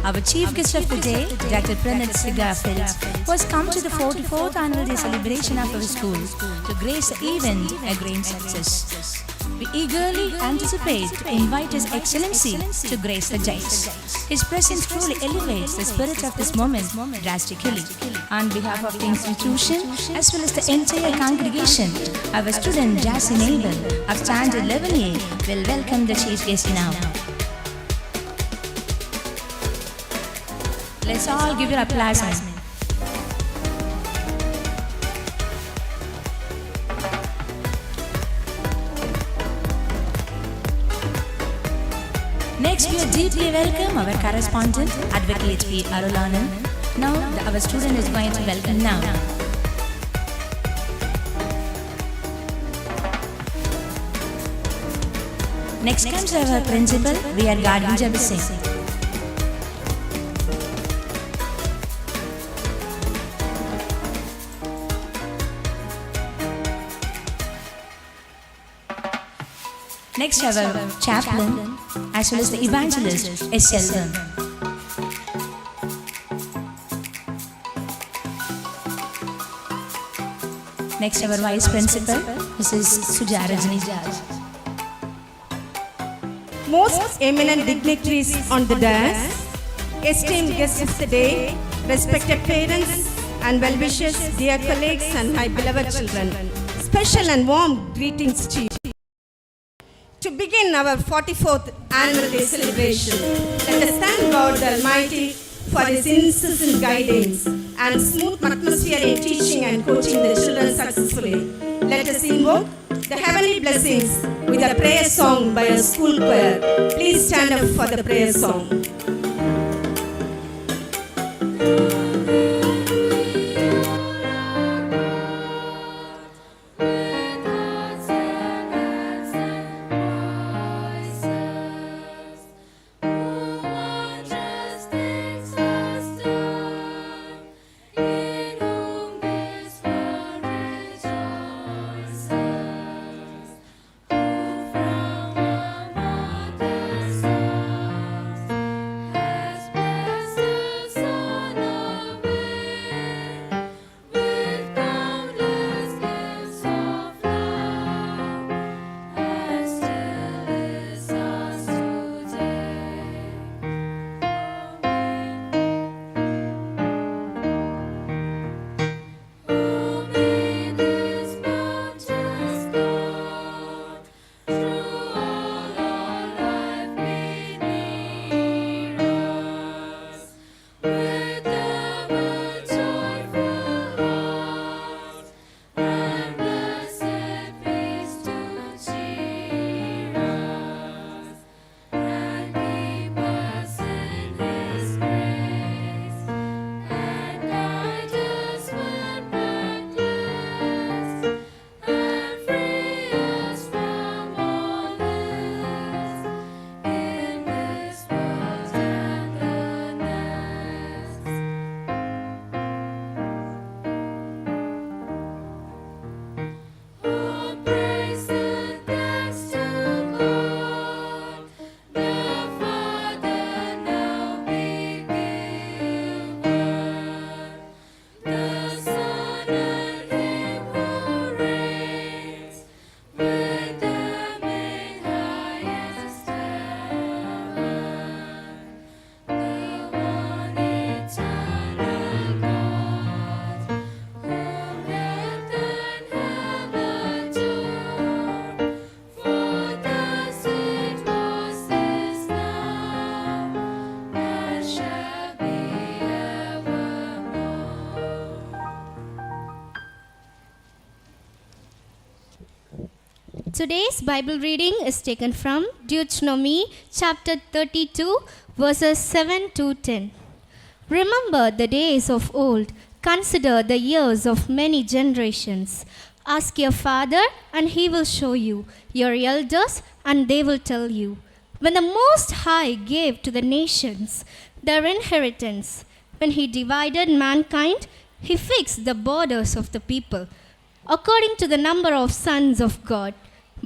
Our chief guest of the day, Dr. Nagercoil, who has come to the 44th annual day celebration of our school to grace the event a great success. We eagerly anticipate to invite His Excellency to grace the dais. His presence truly elevates the spirit of this moment drastically. On behalf of the institution as well as the entire congregation, our student Jassy Nabel of Standard 11A will welcome the chief guest now. Let's all give your applause. Next, we deeply welcome our correspondent, Advocate P. Arulanan. Now, our student is going to welcome now. Next comes our principal, Rear Guard Jabising. Next, our chaplain, as well as the evangelist, S. Selvam. Next, our vice principal, Mrs. Sujara Janijaj. Most eminent dignitaries on the dais, esteemed guests of the day, respected parents and well-wishers, dear colleagues and my beloved children, special and warm greetings to you. To begin our 44th annual day celebration, let us thank God the Almighty for His incessant guidance and smooth atmosphere in teaching and coaching the children successfully. Let us invoke the heavenly blessings with a prayer song by a school choir. Please stand up for the prayer song. Today's Bible reading is taken from Deuteronomy chapter 32, verses 7 to 10. Remember the days of old, consider the years of many generations. Ask your father, and he will show you, your elders, and they will tell you. when the Most High gave to the nations their inheritance, when he divided mankind, he fixed the borders of the people according to the number of sons of God.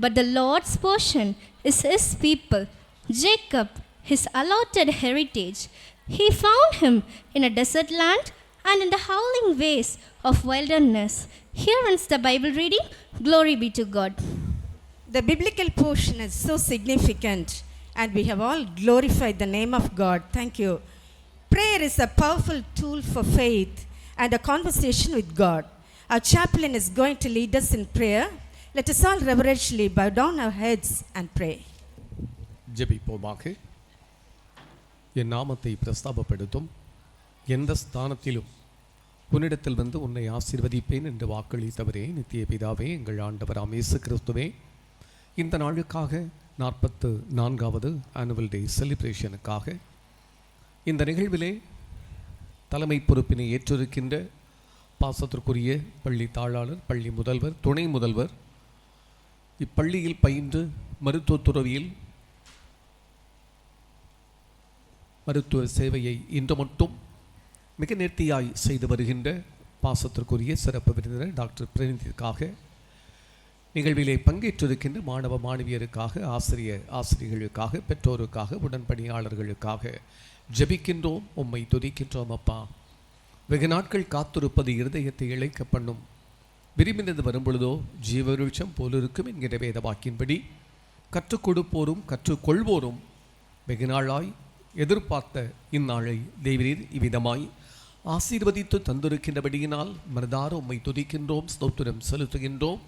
But the Lord's portion is his people, Jacob, his allotted heritage. He found him in a desert land and in the howling ways of wilderness. Here ends the Bible reading. Glory be to God. The biblical portion is so significant, and we have all glorified the name of God. Thank you. Prayer is a powerful tool for faith and a conversation with God. Our chaplain is going to lead us in prayer. Let us all reverentially bow down our heads and pray. ஜெபிப்போமாக. என் நாமத்தை பிரஸ்தாபப்படுத்தும் எந்த ஸ்தானத்திலும் உன்னிடத்தில் வந்து உன்னை ஆசீர்வதிப்பேன் என்று வாக்களித்தவரே, நித்திய பிதாவே, எங்கள் ஆண்டவராம் இயேசு கிறிஸ்துவே, இந்த நாளுக்காக 44வது ஆனுவல் டே செலிப்ரேஷனுக்காக இந்த நிகழ்விலே தலைமை பொறுப்பினை ஏற்றிருக்கின்ற பாசத்திற்குரிய பள்ளி தாளாளர், பள்ளி முதல்வர், துணை முதல்வர், இப்பள்ளியில் பயின்று மருத்துவத் துறவியில் மருத்துவ சேவையை இன்று மட்டும் மிக நேர்த்தியாய் செய்து வருகின்ற பாசத்திற்குரிய சிறப்பு விருந்தினர் டாக்டர் பிரணித்திற்காக, நிகழ்விலே பங்கேற்றிருக்கின்ற மாணவ மாணவியருக்காக, ஆசிரியர்களுக்காக, பெற்றோருக்காக, உடன்பணியாளர்களுக்காக ஜெபிக்கின்றோம். உம்மை துதிக்கின்றோம் அப்பா. வெகு நாட்கள் காத்திருப்பது இருதயத்தை இழைக்க பண்ணும், விரும்பினது வரும்பொழுதோ ஜீவருட்சம் போலிருக்கும் என்கிற வேத வாக்கின்படி கற்றுக் கொடுப்போரும் கற்றுக்கொள்வோரும் வெகு நாளாய் எதிர்பார்த்த இந்நாளை தேவரீர் இவ்விதமாய் ஆசீர்வதித்து தந்திருக்கின்றபடியினால் மனதார உம்மை துதிக்கின்றோம், ஸ்தோத்திரம் செலுத்துகின்றோம்.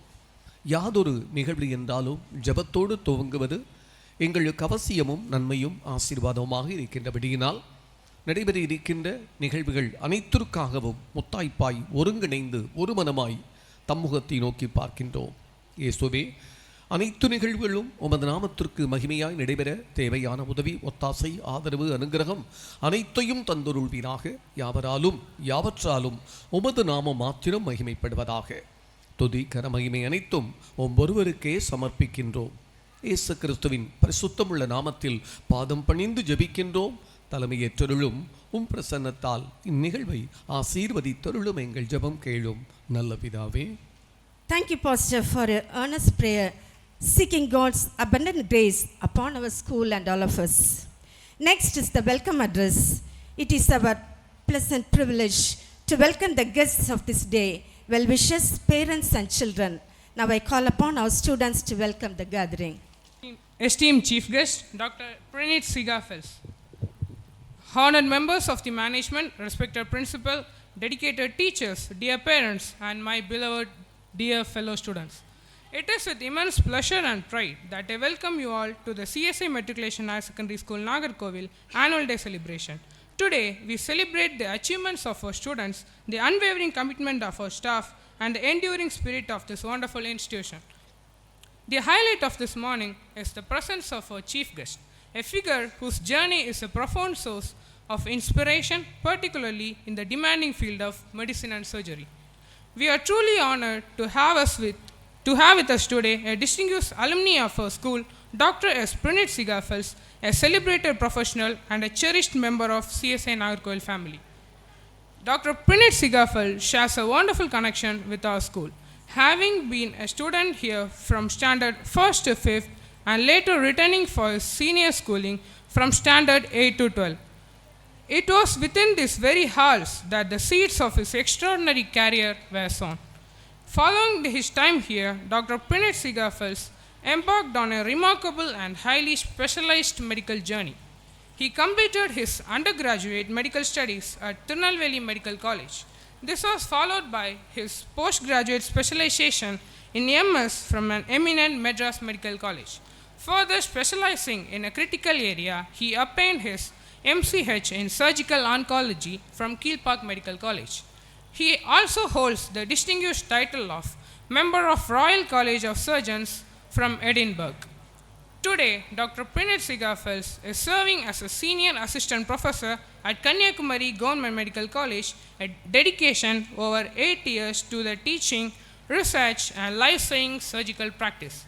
யாதொரு நிகழ்வு என்றாலும் ஜெபத்தோடு துவங்குவது எங்களுக்கு அவசியமும் நன்மையும் ஆசீர்வாதமாக இருக்கின்றபடியினால் நடைபெற இருக்கின்ற நிகழ்வுகள் அனைத்திற்காகவும் முத்தாய்ப்பாய் ஒருங்கிணைந்து ஒரு மனமாய் தம்முகத்தை நோக்கி பார்க்கின்றோம். இயேசுவே, அனைத்து நிகழ்வுகளும் உமது நாமத்திற்கு மகிமையாய் நடைபெற தேவையான உதவி, ஒத்தாசை, ஆதரவு, அனுகிரகம் அனைத்தையும் தந்தருள்வீராக. யாவராலும் யாவற்றாலும் உமது நாமம் மாத்திரம் மகிமைப்படுவதாக. துதி கர மகிமை அனைத்தும் ஒவ்வொருவருக்கே சமர்ப்பிக்கின்றோம். இயேசு கிறிஸ்துவின் பரிசுத்தமுள்ள நாமத்தில் பாதம் பணிந்து ஜெபிக்கின்றோம். தலைமையேற்றருளும் உம் பிரசன்னத்தால் இந்நிகழ்வை ஆசீர்வதித்தருளும். எங்கள் ஜெபம் கேளும் நல்ல பிதாவே. Thank you, Pastor, for your earnest prayer, seeking God's abundant grace upon our school and all of us. Next is the welcome address. It is our pleasant privilege to welcome the guests of this day, well-wishers, parents and children. Now I call upon our students to welcome the gathering. Esteemed Chief Guest, Dr. Pranit Sigafels, honored members of the management, respected principal, dedicated teachers, dear parents, and my beloved dear fellow students. It is with immense pleasure and pride that I welcome you all to the CSI Matriculation Higher Secondary School Nagercoil Annual Day Celebration. Today, we celebrate the achievements of our students, the unwavering commitment of our staff, and the enduring spirit of this wonderful institution. The highlight of this morning is the presence of our chief guest, a figure whose journey is a profound source of inspiration, particularly in the demanding field of medicine and surgery. We are truly honored to have with us today a distinguished alumni of our school, Dr. S. Pranit Sigafels, a celebrated professional and a cherished member of CSI Nagercoil family. Dr. Pranit Sigafels shares a wonderful connection with our school, having been a student here from standard 1st to 5th and later returning for his senior schooling from standard 8 to 12. It was within these very halls that the seeds of his extraordinary career were sown. Following his time here, Dr. Pranit Sigafels embarked on a remarkable and highly specialized medical journey. He completed his undergraduate medical studies at Tirunelveli Medical College. This was followed by his postgraduate specialization in MS from an eminent Madras Medical College. Further specializing in a critical area, he obtained his MCH in Surgical Oncology from Keel Park Medical College. He also holds the distinguished title of Member of Royal College of Surgeons from Edinburgh. Today, Dr. Pranit Sigafels is serving as a Senior Assistant Professor at Kanyakumari Government Medical College, a dedication over 8 years to the teaching, research and life-saving surgical practice.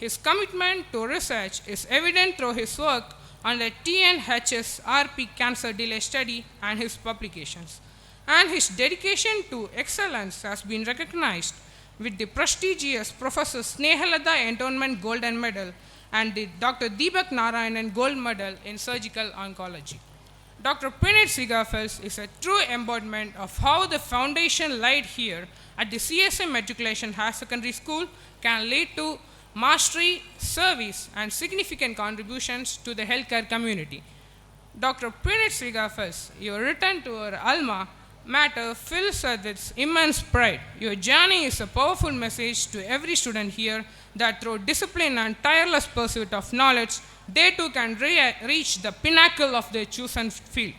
His commitment to research is evident through his work on the TNHS-RP cancer delay study and his publications. And his dedication to excellence has been recognized with the prestigious Professor Snehalada Entonement Golden Medal and the Dr. Deepak Narayanan Gold Medal in Surgical Oncology. Dr. Pranit Sigafels is a true embodiment of how the foundation laid here at the CSM Matriculation Higher Secondary School can lead to mastery, service, and significant contributions to the healthcare community. Dr. Pranit Sigafels, your return to our alma matter fills us with immense pride. Your journey is a powerful message to every student here that through discipline and tireless pursuit of knowledge, they too can reach the pinnacle of their chosen field.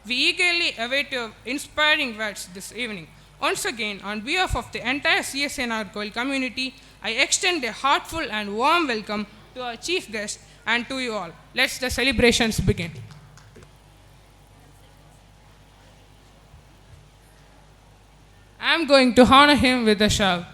We eagerly await your inspiring words this evening. Once again, on behalf of the entire CSA Nagercoil community, I extend a heartfelt and warm welcome to our chief guest and to you all. Let's the celebrations begin. I am going to honor him with a shout.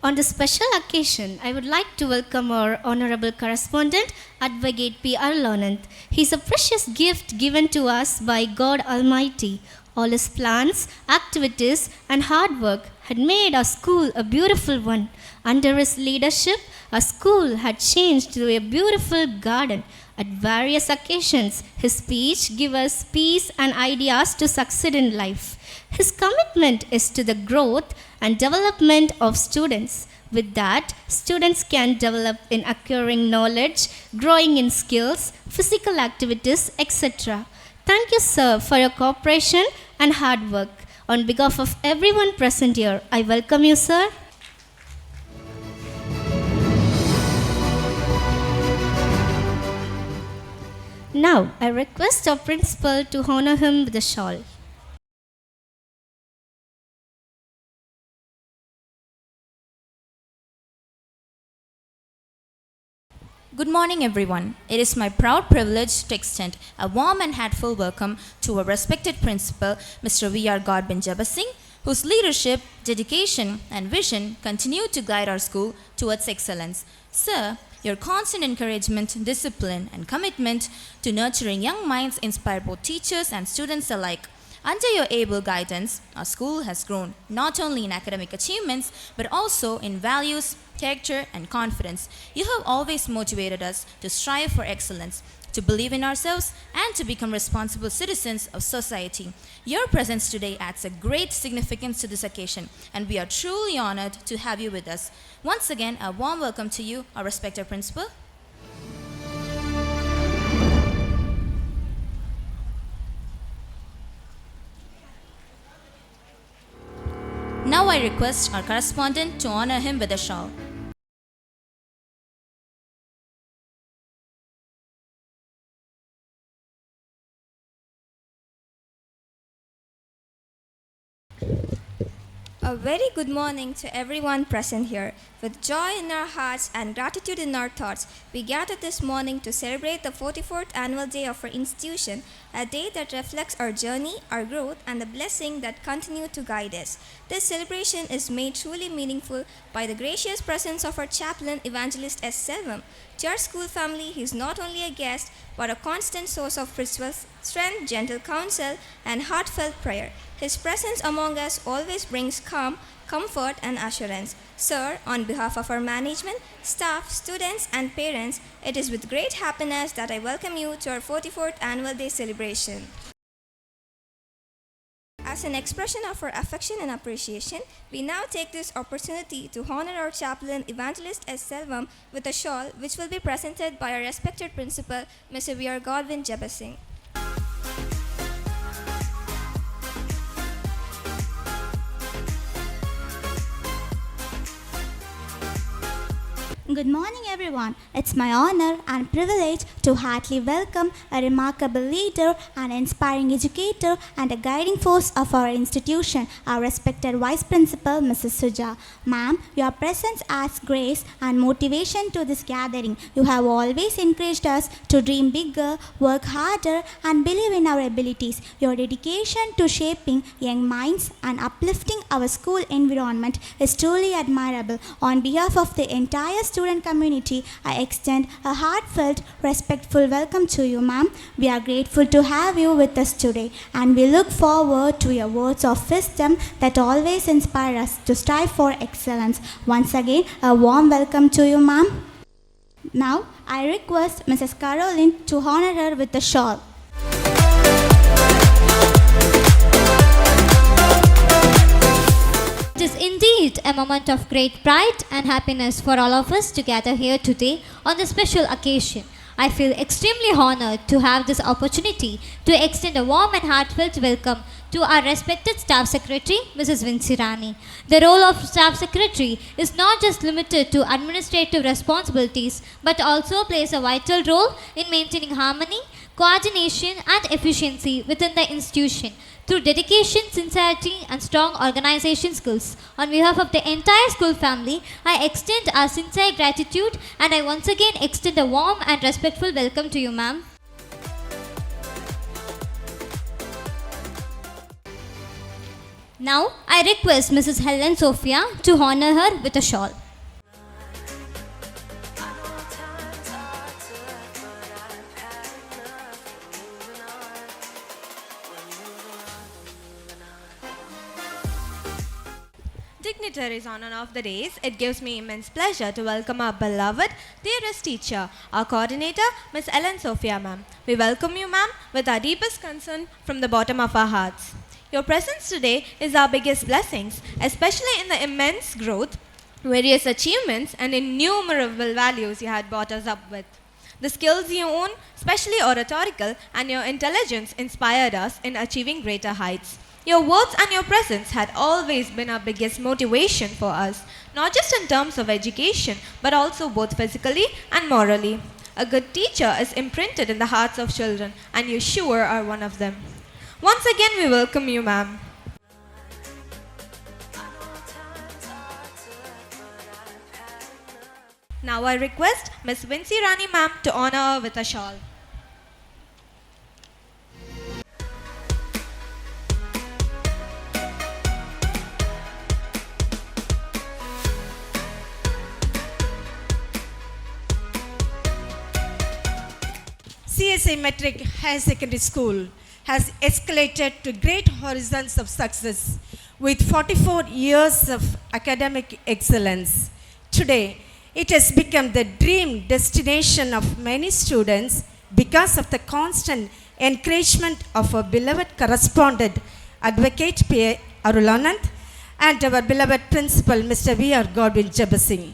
On this special occasion, I would like to welcome our honorable correspondent, Advocate P. Arlanand. He is a precious gift given to us by God Almighty. All his plans, activities, and hard work had made our school a beautiful one. Under his leadership, our school had changed to a beautiful garden. At various occasions, his speech gives us peace and ideas to succeed in life. His commitment is to the growth and development of students. With that, students can develop in acquiring knowledge, growing in skills, physical activities, etc. Thank you, sir, for your cooperation and hard work. On behalf of everyone present here, I welcome you, sir. Now, I request our principal to honor him with a shawl. Good morning, everyone. It is my proud privilege to extend a warm and heartfelt welcome to our respected principal, Mr. V.R. Godwin Jabasingh, whose leadership, dedication, and vision continue to guide our school towards excellence. Sir, your constant encouragement, discipline, and commitment to nurturing young minds inspire both teachers and students alike. Under your able guidance, our school has grown not only in academic achievements, but also in values, character, and confidence. You have always motivated us to strive for excellence, to believe in ourselves, and to become responsible citizens of society. Your presence today adds a great significance to this occasion, and we are truly honored to have you with us. Once again, a warm welcome to you, our respected principal. Now I request our correspondent to honor him with a shawl. A very good morning to everyone present here. With joy in our hearts and gratitude in our thoughts, we gathered this morning to celebrate the 44th annual day of our institution, a day that reflects our journey, our growth, and the blessing that continue to guide us. This celebration is made truly meaningful by the gracious presence of our chaplain, Evangelist S. Selvam. To our school family, he is not only a guest, but a constant source of spiritual strength, gentle counsel, and heartfelt prayer. His presence among us always brings calm, comfort, and assurance. Sir, on behalf of our management, staff, students, and parents, it is with great happiness that I welcome you to our 44th Annual Day celebration. As an expression of our affection and appreciation, we now take this opportunity to honor our chaplain, Evangelist S. Selvam, with a shawl which will be presented by our respected principal, Mr. V.R. Godwin Jabasingh. Good morning, everyone. It's my honor and privilege to heartily welcome a remarkable leader, an inspiring educator, and a guiding force of our institution, our respected Vice Principal, Mrs. Suja. Ma'am, your presence adds grace and motivation to this gathering. You have always encouraged us to dream bigger, work harder, and believe in our abilities. Your dedication to shaping young minds and uplifting our school environment is truly admirable. On behalf of the entire student community, I extend a heartfelt, respectful welcome to you, ma'am. We are grateful to have you with us today, and we look forward to your words of wisdom that always inspire us to strive for excellence. Once again, a warm welcome to you, ma'am. Now, I request Mrs. Caroline to honor her with a shawl. It is indeed a moment of great pride and happiness for all of us to gather here today on this special occasion. I feel extremely honored to have this opportunity to extend a warm and heartfelt welcome to our respected Staff Secretary, Mrs. Vinsirani. The role of Staff Secretary is not just limited to administrative responsibilities, but also plays a vital role in maintaining harmony, coordination, and efficiency within the institution. Through dedication, sincerity, and strong organization skills, on behalf of the entire school family, I extend our sincere gratitude, and I once again extend a warm and respectful welcome to you, ma'am. Now, I request Mrs. Helen Sophia to honor her with a shawl. Dignitaries on and off the days, it gives me immense pleasure to welcome our beloved, dearest teacher, our coordinator, Miss Ellen Sophia ma'am. We welcome you, ma'am, with our deepest concern from the bottom of our hearts. Your presence today is our biggest blessings, especially in the immense growth, various achievements, and innumerable values you had brought us up with. The skills you own, especially oratorical, and your intelligence inspired us in achieving greater heights. Your words and your presence had always been our biggest motivation for us, not just in terms of education, but also both physically and morally. A good teacher is imprinted in the hearts of children, and you sure are one of them. Once again, we welcome you, ma'am. Now I request Miss Vinci Rani ma'am to honor her with a shawl. CSI Metric Higher Secondary School has escalated to great horizons of success with 44 years of academic excellence. Today, it has become the dream destination of many students because of the constant encouragement of our beloved correspondent, Advocate P. Arulanand, and our beloved principal, Mr. V.R. Godwin Jabasing.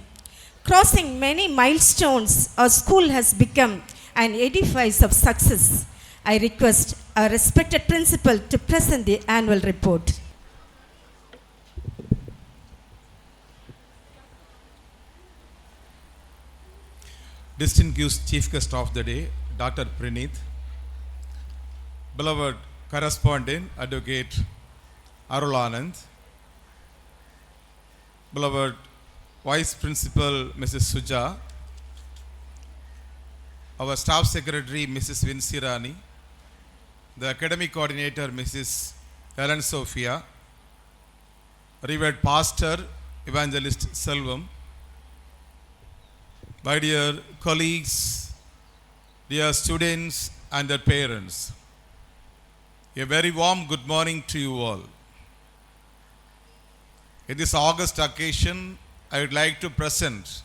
Crossing many milestones, our school has become an edifice of success. I request our respected principal to present the annual report. Distinguished Chief Guest of the Day, Dr. Pranith, beloved correspondent, Advocate Arulanand, beloved Vice Principal, Mrs. Suja, our Staff Secretary, Mrs. Vinsirani, the Academic Coordinator, Mrs. Helen Sophia, Revered Pastor, Evangelist Selvam, my dear colleagues, dear students and their parents, a very warm good morning to you all. In this August occasion, I would like to present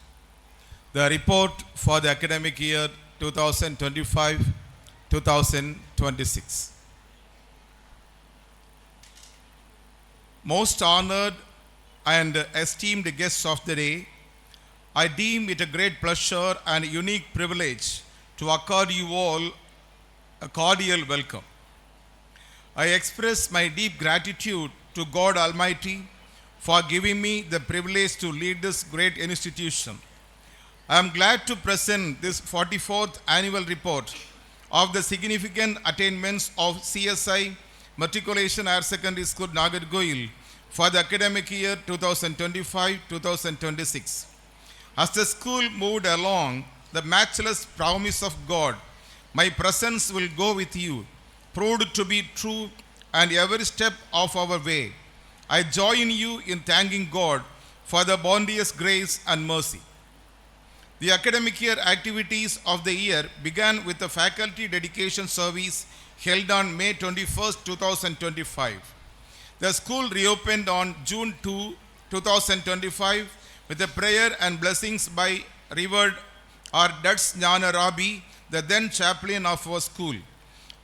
the report for the academic year 2025-2026. Most honored and esteemed guests of the day, I deem it a great pleasure and a unique privilege to accord you all a cordial welcome. I express my deep gratitude to God Almighty for giving me the privilege to lead this great institution. I am glad to present this 44th annual report of the significant attainments of CSI Matriculation Higher Secondary School Nagercoil for the academic year 2025-2026. As the school moved along the matchless promise of God, my presence will go with you, proved to be true and every step of our way. I join you in thanking God for the bounteous grace and mercy. The academic year activities of the year began with the faculty dedication service held on May 21, 2025. The school reopened on June 2, 2025 with a prayer and blessings by Revered Dutz Jnana Rabi, the then chaplain of our school.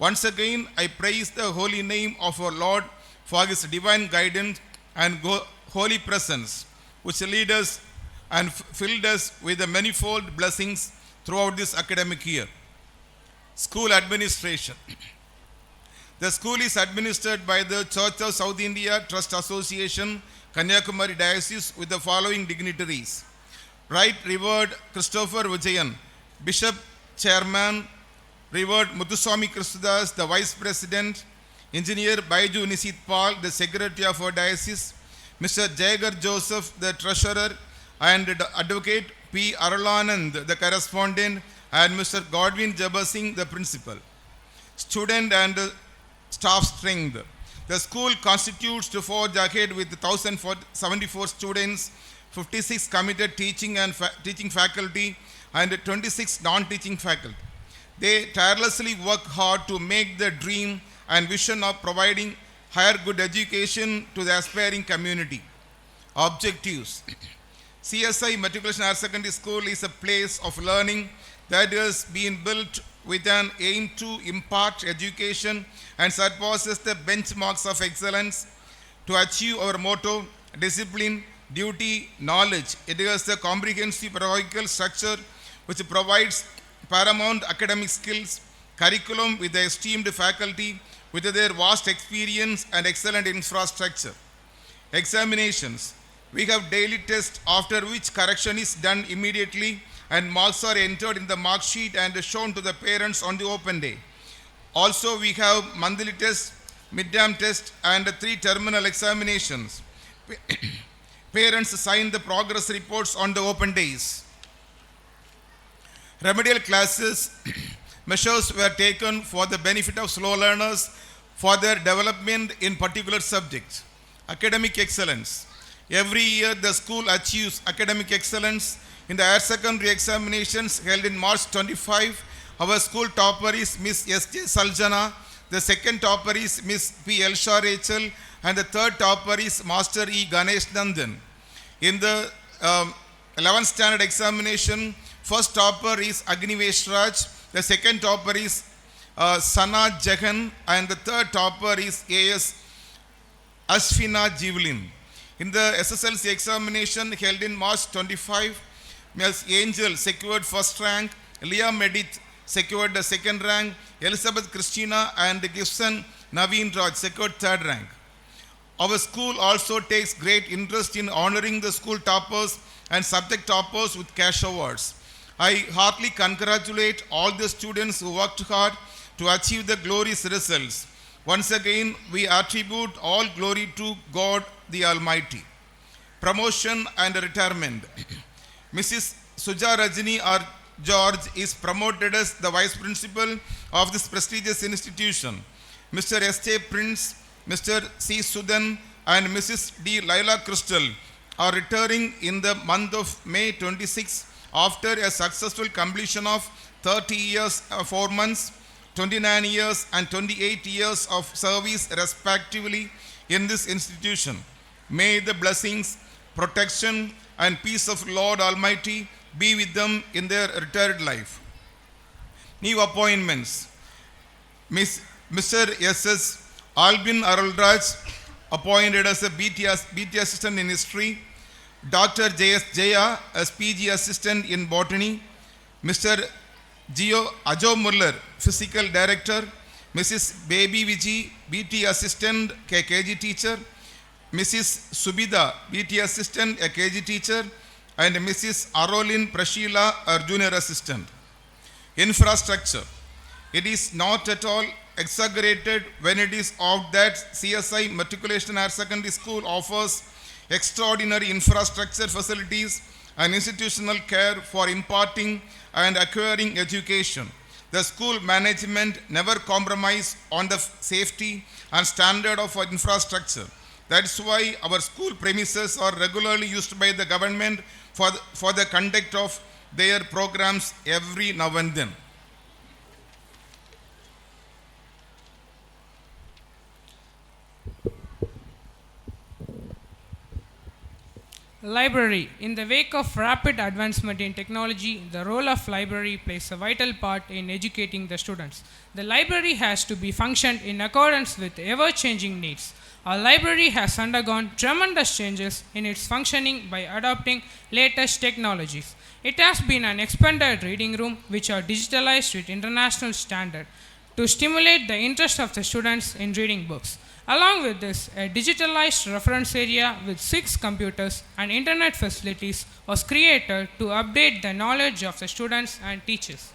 Once again, I praise the holy name of our Lord for his divine guidance and holy presence, which lead us and filled us with the manifold blessings throughout this academic year. School administration. The school is administered by the Church of South India Trust Association, Kanyakumari Diocese, with the following dignitaries. Right Revered Christopher Vijayan, Bishop Chairman, Revered Muthuswami Kristudas, the Vice President, Engineer Baiju Nisit Paul, the Secretary of our Diocese, Mr. Jayagar Joseph, the Treasurer, and Advocate P. Arulanand, the Correspondent, and Mr. Godwin Jabasing, the Principal. Student and staff strength. The school constitutes to forge ahead with 1,074 students, 56 committed teaching faculty, and 26 non-teaching faculty. They tirelessly work hard to make the dream and vision of providing higher good education to the aspiring community. Objectives. CSI Matriculation Higher Secondary School is a place of learning that has been built with an aim to impart education and surpasses the benchmarks of excellence to achieve our motto, discipline, duty, knowledge. It has a comprehensive pedagogical structure which provides paramount academic skills, curriculum with the esteemed faculty with their vast experience and excellent infrastructure. Examinations. We have daily tests after which correction is done immediately and marks are entered in the mark sheet and shown to the parents on the open day. Also, we have monthly tests, mid-term tests, and 3 terminal examinations. Parents sign the progress reports on the open days. Remedial classes, measures were taken for the benefit of slow learners for their development in particular subjects. Academic excellence. Every year the school achieves academic excellence. In the higher secondary examinations held in March 25, our school topper is Miss S.J. Saljana, the second topper is Miss P. Elsha Rachel, and the third topper is Master E. Ganesh Nandan. In the 11th standard examination, first topper is Agnivesh Raj, the second topper is Sana Jagan, and the third topper is A.S. Ashfina Jivlin. In the SSLC examination held in March 25, Ms. Angel secured first rank, Leah Medith secured the second rank, Elizabeth Christina and Gibson Naveen Raj secured third rank. Our school also takes great interest in honoring the school toppers and subject toppers with cash awards. I heartily congratulate all the students who worked hard to achieve the glorious results. Once again, we attribute all glory to God the Almighty. Promotion and retirement. Mrs. Suja Rajini R. George is promoted as the Vice Principal of this prestigious institution. Mr. S.J. Prince, Mr. C. Sudan, and Mrs. D. Laila Crystal are retiring in the month of May 26 after a successful completion of 30 years, 4 months, 29 years, and 28 years of service respectively in this institution. May the blessings, protection, and peace of Lord Almighty be with them in their retired life. New appointments. Mr. S.S. Albin Arulraj appointed as a BT Assistant in History, Dr. J.S. Jaya as PG Assistant in Botany, Mr. Ajo Muller, Physical Director, Mrs. Baby Viji, BT Assistant, KG Teacher, Mrs. Subida, BT Assistant, a KG Teacher, and Mrs. Arolin Prashila, our junior assistant. Infrastructure. It is not at all exaggerated when it is out that CSI Matriculation Higher Secondary School offers extraordinary infrastructure facilities and institutional care for imparting and acquiring education. The school management never compromise on the safety and standard of our infrastructure. That's why our school premises are regularly used by the government for the conduct of their programs every now and then. Library. In the wake of rapid advancement in technology, the role of library plays a vital part in educating the students. The library has to be functioned in accordance with ever-changing needs. Our library has undergone tremendous changes in its functioning by adopting latest technologies. It has been an expanded reading room which are digitalized with international standard to stimulate the interest of the students in reading books. Along with this, a digitalized reference area with 6 computers and internet facilities was created to update the knowledge of the students and teachers.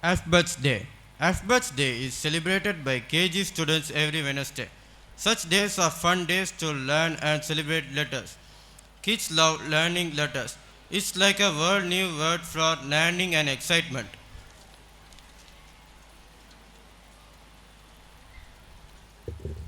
Alphabets Day. Alphabets Day is celebrated by KG students every Wednesday. Such days are fun days to learn and celebrate letters. Kids love learning letters. It's like a world new word for learning and excitement.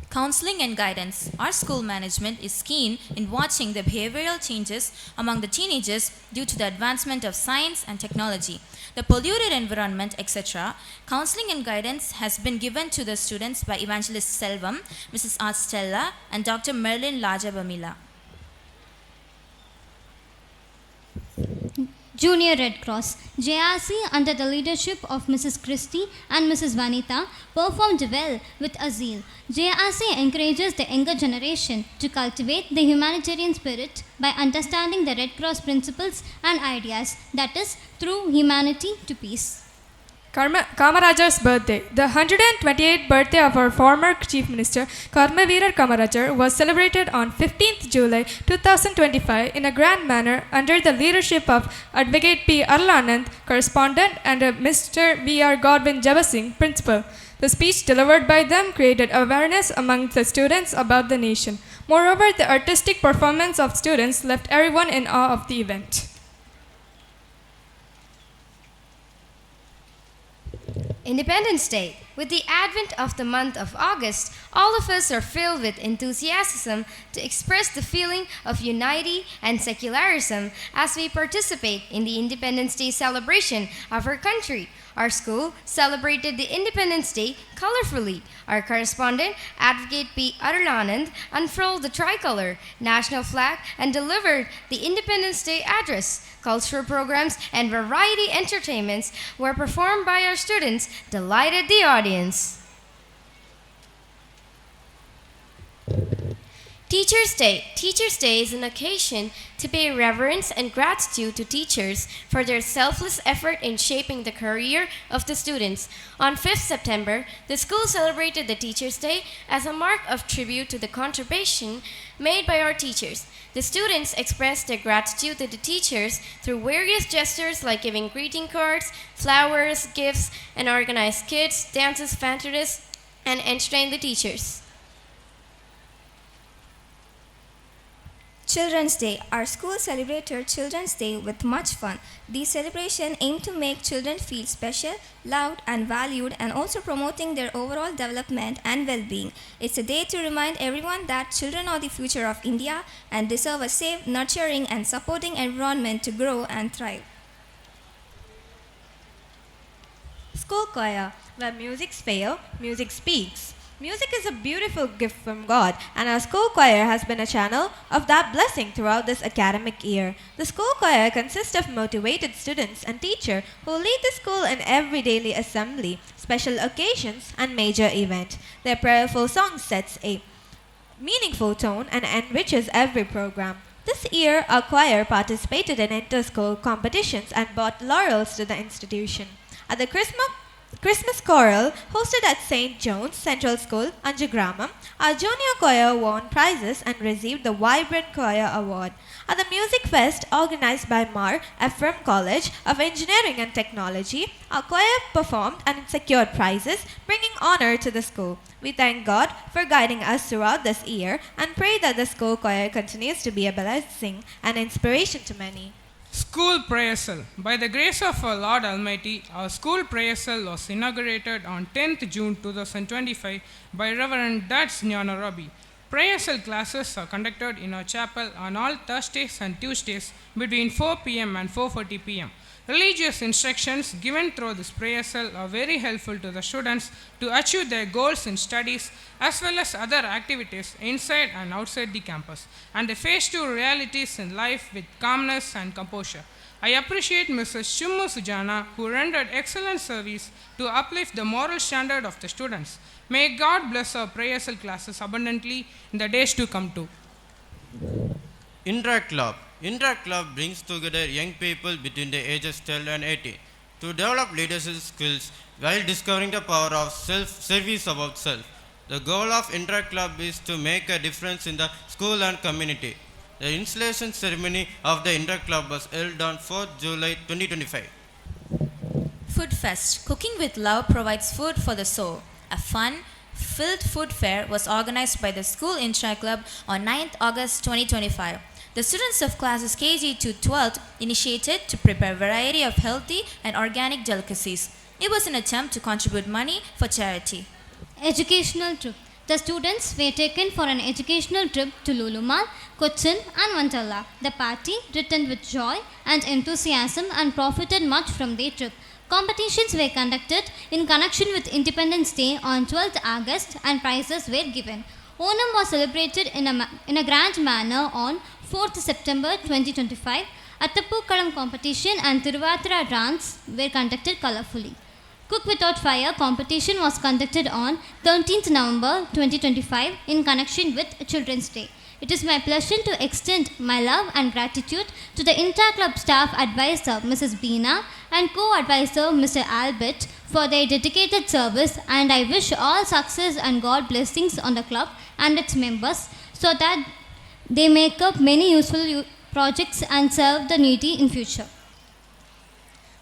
Counseling and guidance. Our school management is keen in watching the behavioral changes among the teenagers due to the advancement of science and technology, the polluted environment, etc. Counseling and guidance has been given to the students by Evangelist Selvam, Mrs. R. Stella, and Dr. Merlin Lajabamila. Junior Red Cross. JRC, under the leadership of Mrs. Christie and Mrs. Vanita, performed well with a zeal. JRC encourages the younger generation to cultivate the humanitarian spirit by understanding the Red Cross principles and ideas, that is, through humanity to peace. Kamarajar's birthday. The 128th birthday of our former Chief Minister, Karmaveerar Kamarajar, was celebrated on 15th July 2025 in a grand manner under the leadership of Advocate P. Arlanand, correspondent, and Mr. V.R. Godwin Jabasingh, principal. The speech delivered by them created awareness among the students about the nation. Moreover, the artistic performance of students left everyone in awe of the event. Independence Day. With the advent of the month of August, all of us are filled with enthusiasm to express the feeling of unity and secularism as we participate in the Independence Day celebration of our country. Our school celebrated the Independence Day colorfully. Our correspondent, Advocate P. Arlanand, unfurled the tricolor, national flag, and delivered the Independence Day address. Cultural programs and variety entertainments were performed by our students, delighted the audience. Teachers' Day. Teachers' Day is an occasion to pay reverence and gratitude to teachers for their selfless effort in shaping the career of the students. On 5th September, the school celebrated the Teachers' Day as a mark of tribute to the contribution made by our teachers. The students expressed their gratitude to the teachers through various gestures like giving greeting cards, flowers, gifts, and organized skits, dances, fantasies, and entertained the teachers. Children's Day. Our school celebrated Children's Day with much fun. These celebrations aim to make children feel special, loved, and valued, and also promoting their overall development and well-being. It's a day to remind everyone that children are the future of India and deserve a safe, nurturing, and supporting environment to grow and thrive. School choir. Where music's fail, music speaks. Music is a beautiful gift from God, and our school choir has been a channel of that blessing throughout this academic year. The school choir consists of motivated students and teachers who lead the school in every daily assembly, special occasions, and major event. Their prayerful song sets a meaningful tone and enriches every program. This year, our choir participated in inter-school competitions and brought laurels to the institution. At the Christmas Christmas Choral, hosted at St. John's Central School, Anjagramam, our junior choir won prizes and received the Vibrant Choir Award. At the Music Fest, organized by Mar Ephraim College of Engineering and Technology, our choir performed and secured prizes, bringing honor to the school. We thank God for guiding us throughout this year and pray that the school choir continues to be a blessing and inspiration to many. School Prayer Cell. By the grace of our Lord Almighty, our school prayer cell was inaugurated on 10th June 2025 by Reverend Dats Nyanarabi. Prayer cell classes are conducted in our chapel on all Thursdays and Tuesdays between 4 p.m. and 4:40 p.m. Religious instructions given through this prayer cell are very helpful to the students to achieve their goals in studies as well as other activities inside and outside the campus, and they face two realities in life with calmness and composure. I appreciate Mrs. Shimmu Sujana, who rendered excellent service to uplift the moral standard of the students. May God bless our prayer cell classes abundantly in the days to come too. Interact Club. Interact Club brings together young people between the ages 12 and 18 to develop leadership skills while discovering the power of service above self. The goal of Interact Club is to make a difference in the school and community. The installation ceremony of the Interact Club was held on 4th July 2025. Food Fest. Cooking with Love provides food for the soul. A fun, filled food fair was organized by the School Interact Club on 9th August 2025. The students of classes KG to 12th initiated to prepare a variety of healthy and organic delicacies. It was an attempt to contribute money for charity. Educational trip. The students were taken for an educational trip to Lulumal, Cochin and Wonderla. The party returned with joy and enthusiasm and profited much from their trip. Competitions were conducted in connection with Independence Day on 12th August and prizes were given. Onam was celebrated in a grand manner on 4th September 2025. Attapookalam competition and Thiruvatira dance were conducted colourfully. Cook Without Fire competition was conducted on 13th November 2025 in connection with Children's Day. It is my pleasure to extend my love and gratitude to the Inter-Club staff advisor Mrs. Beena and co-advisor Mr. Albert for their dedicated service, and I wish all success and God blessings on the club and its members so that they make up many useful projects and serve the needy in future.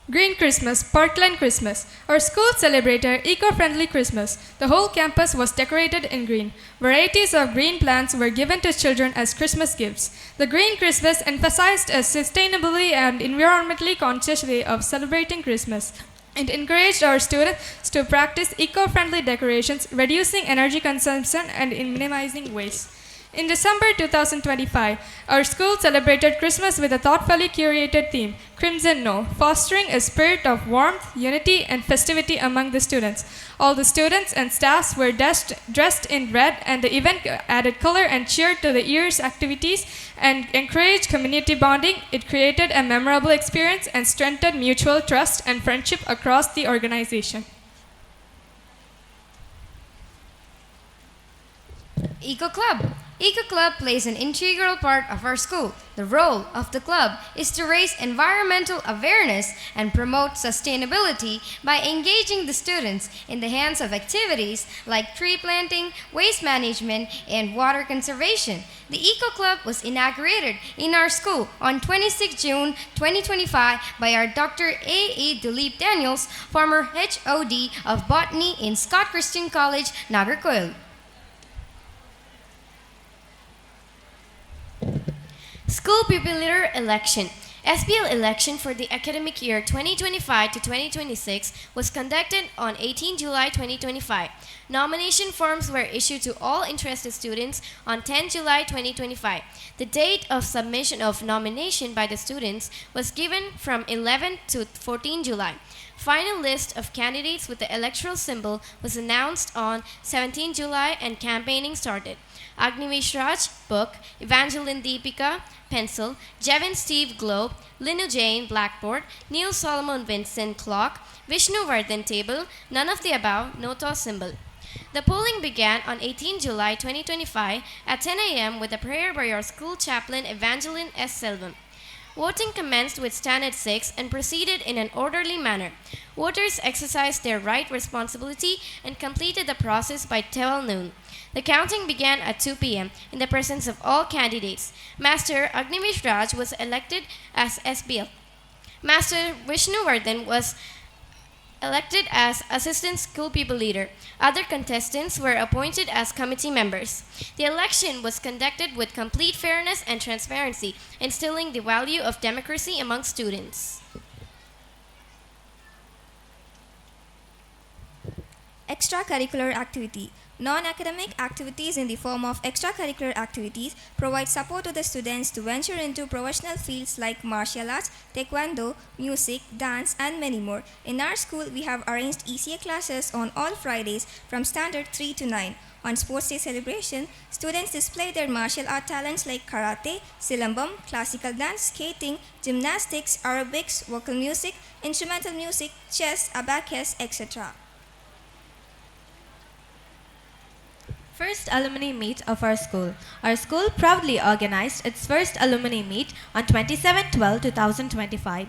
Green Christmas, Parkland Christmas. Our school celebrated eco-friendly Christmas. The whole campus was decorated in green. Varieties of green plants were given to children as Christmas gifts. The Green Christmas emphasized a sustainably and environmentally conscious way of celebrating Christmas. It encouraged our students to practice eco-friendly decorations, reducing energy consumption and minimizing waste. In December 2025, our school celebrated Christmas with a thoughtfully curated theme, Crimson No, fostering a spirit of warmth, unity, and festivity among the students. All the students and staffs were dressed in red, and the event added color and cheer to the year's activities and encouraged community bonding. It created a memorable experience and strengthened mutual trust and friendship across the organization. Eco Club. Eco Club plays an integral part of our school. The role of the club is to raise environmental awareness and promote sustainability by engaging the students in the hands of activities like tree planting, waste management, and water conservation. The Eco Club was inaugurated in our school on 26 June 2025 by our Dr. A.E. Dilip Daniels, former HOD of Botany in Scott Christian College, Nagercoil. School Pupil Leader Election. SPL election for the academic year 2025 to 2026 was conducted on 18 July 2025. Nomination forms were issued to all interested students on 10 July 2025. The date of submission of nomination by the students was given from 11 to 14 July. Final list of candidates with the electoral symbol was announced on 17 July and campaigning started. Agnivesh Raj, book. Evangeline Deepika, pencil. Jevin Steve, globe. Linu Jain, blackboard. Neil Solomon Vincent, clock. Vishnu Vardhan, table. None of the above, nota symbol. The polling began on 18 July 2025 at 10 a.m. with a prayer by our school chaplain Evangeline S. Selvam. Voting commenced with Standard 6 and proceeded in an orderly manner. Voters exercised their right responsibility and completed the process by 12 noon. The counting began at 2 p.m. in the presence of all candidates. Master Agnivesh Raj was elected as SBL. Master Vishnuvardhan was elected as Assistant School People Leader. Other contestants were appointed as committee members. The election was conducted with complete fairness and transparency, instilling the value of democracy among students. Extracurricular activity. Non-academic activities in the form of extracurricular activities provide support to the students to venture into professional fields like martial arts, taekwondo, music, dance, and many more. In our school, we have arranged ECA classes on all Fridays from standard 3 to 9. On Sports Day celebration, students display their martial art talents like karate, silambam, classical dance, skating, gymnastics, aerobics, vocal music, instrumental music, chess, abacus, etc. First alumni meet of our school. Our school proudly organized its first alumni meet on 27/12/2025,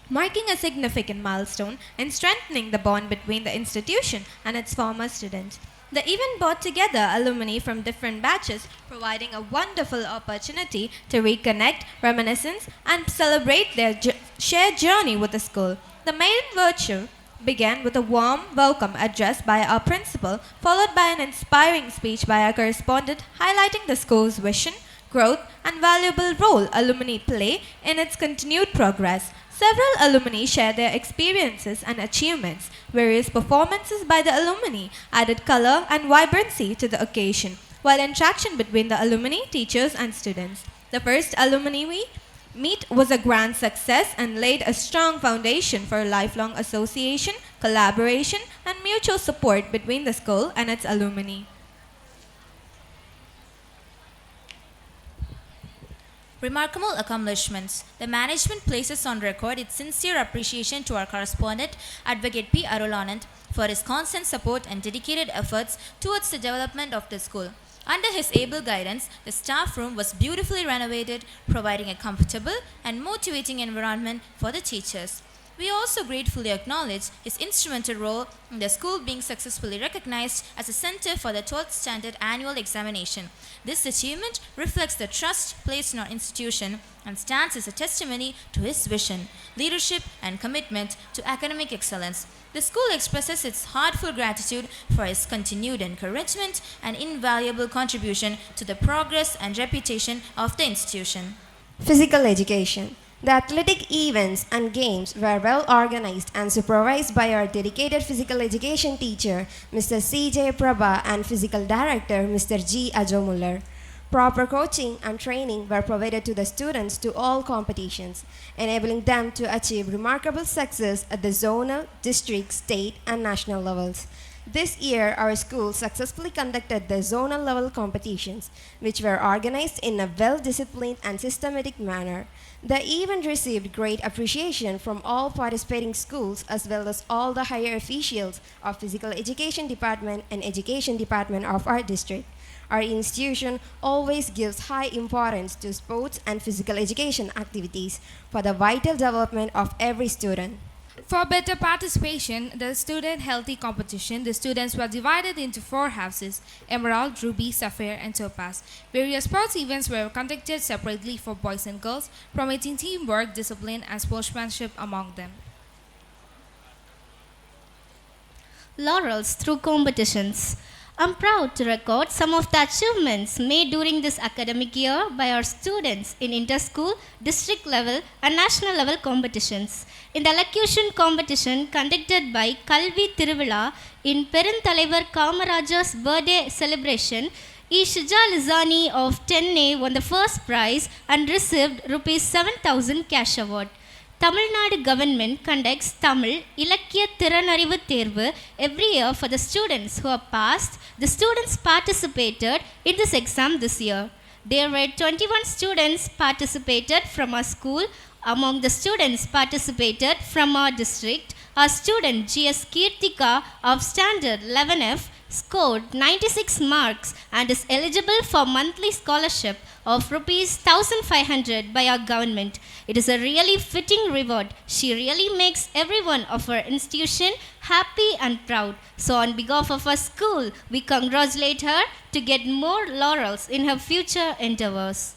marking a significant milestone in strengthening the bond between the institution and its former students. The event brought together alumni from different batches, providing a wonderful opportunity to reconnect, reminiscence, and celebrate their shared journey with the school. The main virtue began with a warm welcome address by our principal, followed by an inspiring speech by our correspondent highlighting the school's vision, growth, and valuable role alumni play in its continued progress. Several alumni shared their experiences and achievements. Various performances by the alumni added color and vibrancy to the occasion, while interaction between the alumni, teachers, and students. The first alumni meet was a grand success and laid a strong foundation for lifelong association, collaboration, and mutual support between the school and its alumni. Remarkable accomplishments. The management places on record its sincere appreciation to our correspondent, Advocate P. Arulanand, for his constant support and dedicated efforts towards the development of the school. Under his able guidance, the staff room was beautifully renovated, providing a comfortable and motivating environment for the teachers. We also gratefully acknowledge his instrumental role in the school being successfully recognized as a center for the 12th Standard Annual Examination. This achievement reflects the trust placed in our institution and stands as a testimony to his vision, leadership, and commitment to academic excellence. The school expresses its heartfelt gratitude for his continued encouragement and invaluable contribution to the progress and reputation of the institution. Physical education. The athletic events and games were well organized and supervised by our dedicated physical education teacher, Mr. C.J. Prabha, and physical director, Mr. G. Ajomuller. Proper coaching and training were provided to the students to all competitions, enabling them to achieve remarkable success at the zonal, district, state, and national levels. This year, our school successfully conducted the zonal level competitions, which were organized in a well-disciplined and systematic manner. The event received great appreciation from all participating schools as well as all the higher officials of Physical Education Department and Education Department of our district. Our institution always gives high importance to sports and physical education activities for the vital development of every student. For better participation, the student healthy competition, the students were divided into 4 houses: Emerald, Ruby, Sapphire, and Topaz. Various sports events were conducted separately for boys and girls, promoting teamwork, discipline, and sportsmanship among them. Laurels through competitions. I'm proud to record some of the achievements made during this academic year by our students in inter-school, district level, and national level competitions. In the elocution competition conducted by Kalvi Tiruvila in Perunthalavar Kamarajar's birthday celebration, E. Shija Lizani of 10A won the first prize and received Rs 7,000 cash award. Tamil Nadu government conducts Tamil Ilakkiya Thiranarivu Thervu every year for the students who have passed. The students participated in this exam this year. There were 21 students participated from our school. Among the students participated from our district, our student G.S. Kirtika of Standard 11F scored 96 marks and is eligible for monthly scholarship of rupees 1500 by our government. It is a really fitting reward. She really makes everyone of our institution happy and proud. So on behalf of our school, we congratulate her to get more laurels in her future endeavors.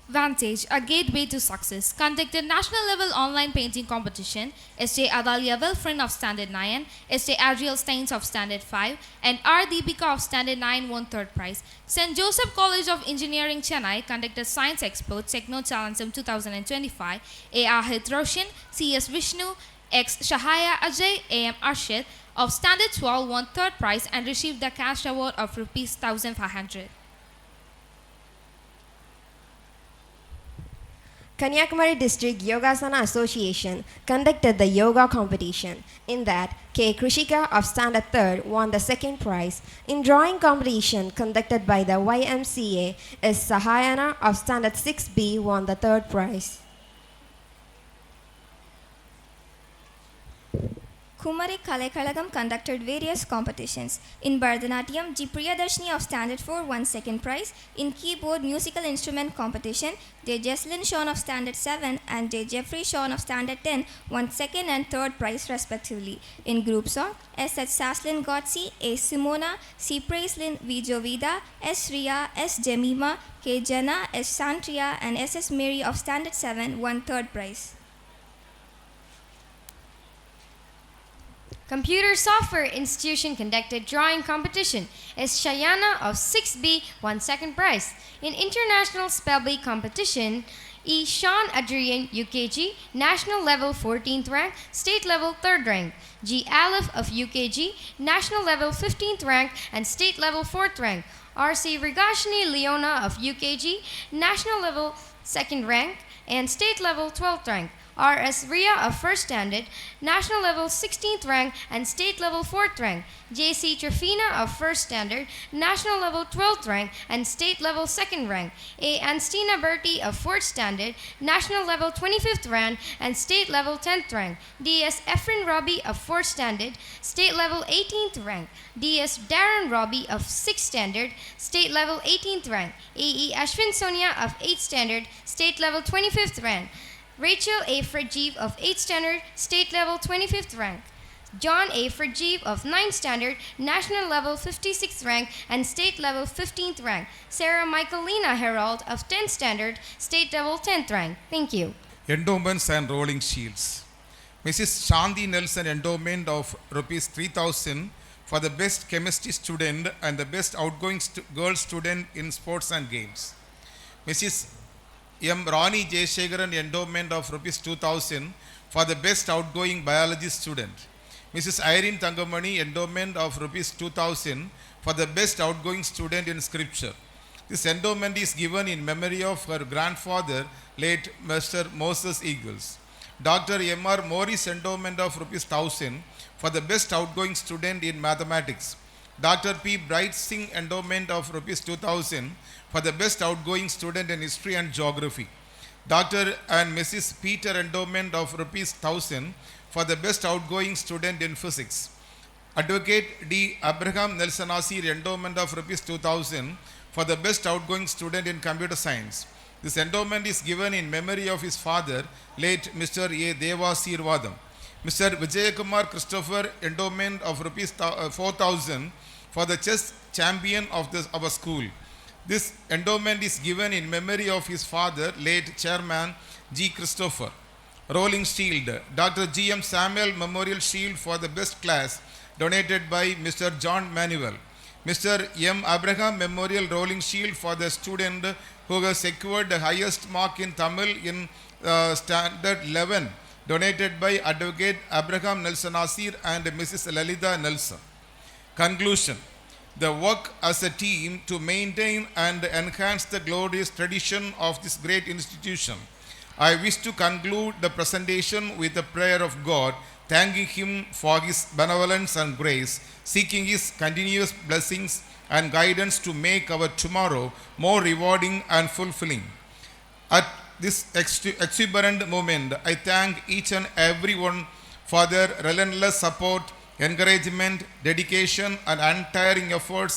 Vantage, a gateway to success, conducted national level online painting competition. S.J. Adalia Wilfrin of Standard 9, S.J. Adriel Staines of Standard 5, and R. Deepika of Standard 9 won third prize. St. Joseph College of Engineering, Chennai conducted Science Expo, Techno Challenge 2025. A. Ahit Roshan, C.S. Vishnu, X. Shahaya Ajay, A.M. Arshid of Standard 12 won third prize and received the cash award of rupees 1,500. Kanyakumari District Yogasana Association conducted the yoga competition. In that, K. Krishika of Standard 3rd won the second prize. In drawing competition conducted by the YMCA, S. Sahayana of Standard 6B won the third prize. Kumari Kalaikalagam conducted various competitions. In Bharatanatyam, G. Priyadarshini of Standard 4 won second prize. In keyboard musical instrument competition, J. Jesslyn Sean of Standard 7 and J. Jeffrey Sean of Standard 10 won second and third prize respectively. In group song, S. H. Saslin Gotsi, A. Simona, C. Praislin, V. Jovida, S. Ria, S. Jemima, K. Jana, S. Santria and S. S. Mary of Standard 7 won third prize. Computer Software Institution conducted drawing competition. S. Shayana of 6B won second prize. In International Spell Bee competition, E. Sean Adrian UKG, National Level 14th rank, State Level 3rd rank. G. Aleph of UKG, National Level 15th rank and State Level 4th rank. R.C. Rigashini Leona of UKG, National Level 2nd rank and State Level 12th rank. R.S. Ria of 1st Standard, National Level 16th rank and State Level 4th rank. J.C. Trafina of 1st Standard, National Level 12th rank and State Level 2nd rank. A. Anstina Bertie of 4th Standard, National Level 25th rank and State Level 10th rank. D.S. Efren Robbie of 4th Standard, State Level 18th rank. D.S. Darren Robbie of 6th Standard, State Level 18th rank. A.E. Ashwin Sonia of 8th Standard, State Level 25th rank. Rachel A. Frajeev of 8th Standard, State Level 25th rank. John A. Frajeev of 9th Standard, National Level 56th rank and State Level 15th rank. Sarah Michaelina Herald of 10th Standard, State Level 10th rank. Thank you. Endowments and rolling shields. Mrs. Shanti Nelson endowment of rupees 3,000 for the best chemistry student and the best outgoing girl student in sports and games. Mrs. M. Rani Jayasekaran endowment of rupees 2,000 for the best outgoing biology student. Mrs. Irene Tangamani endowment of rupees 2,000 for the best outgoing student in scripture. This endowment is given in memory of her grandfather, late Mr. Moses Eagles. Dr. M.R. Morris endowment of rupees 1,000 for the best outgoing student in mathematics. Dr. P. Bright Singh endowment of rupees 2,000 for the best outgoing student in history and geography. Dr. and Mrs. Peter endowment of rupees 1,000 for the best outgoing student in physics. Advocate D. Abraham Nelson Asir endowment of rupees 2,000 for the best outgoing student in computer science. This endowment is given in memory of his father, late Mr. A. Devasir Vadam. Mr. Vijayakumar Christopher endowment of rupees 4,000 for the chess champion of our school. This endowment is given in memory of his father, late Chairman G. Christopher. Rolling Shield, Dr. G. M. Samuel Memorial Shield for the best class, donated by Mr. John Manuel. Mr. M. Abraham Memorial Rolling Shield for the student who has secured the highest mark in Tamil in Standard 11, donated by Advocate Abraham Nelson Asir and Mrs. Lalita Nelson. Conclusion. The work as a team to maintain and enhance the glorious tradition of this great institution. I wish to conclude the presentation with a prayer of God, thanking Him for His benevolence and grace, seeking His continuous blessings and guidance to make our tomorrow more rewarding and fulfilling. At this exuberant moment, I thank each and every one for their relentless support, encouragement, dedication, and untiring efforts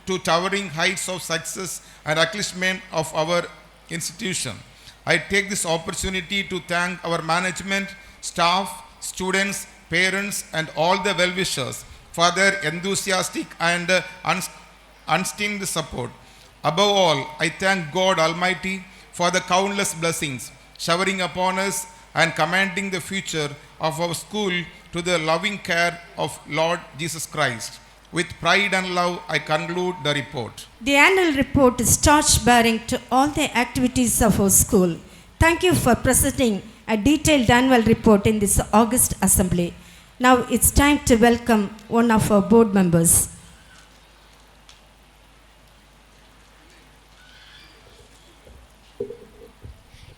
to towering heights of success and accomplishment of our institution. I take this opportunity to thank our management, staff, students, parents, and all the well-wishers for their enthusiastic and unstinted support. Above all, I thank God Almighty for the countless blessings showering upon us and commending the future of our school to the loving care of Lord Jesus Christ. With pride and love, I conclude the report. The annual report is torch-bearing to all the activities of our school. Thank you for presenting a detailed annual report in this August assembly. Now it's time to welcome one of our board members.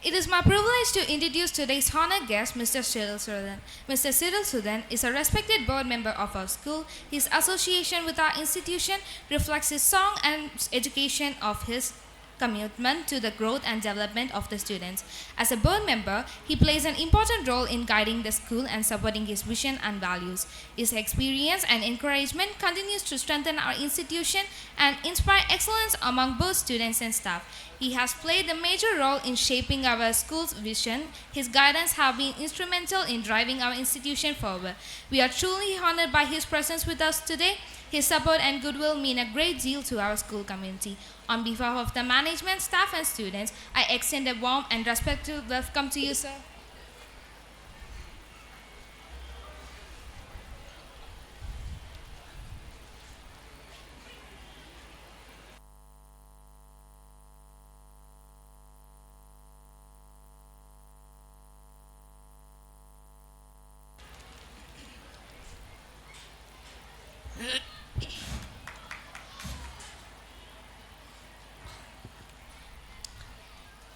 It is my privilege to introduce today's honored guest, Mr. Cyril Sudan. Mr. Cyril Sudan is a respected board member of our school. His association with our institution reflects his song and education of his commitment to the growth and development of the students. As a board member, he plays an important role in guiding the school and supporting his vision and values. His experience and encouragement continues to strengthen our institution and inspire excellence among both students and staff. He has played a major role in shaping our school's vision. His guidance has been instrumental in driving our institution forward. We are truly honored by his presence with us today. His support and goodwill mean a great deal to our school community. On behalf of the management, staff, and students, I extend a warm and respectful welcome to you, sir.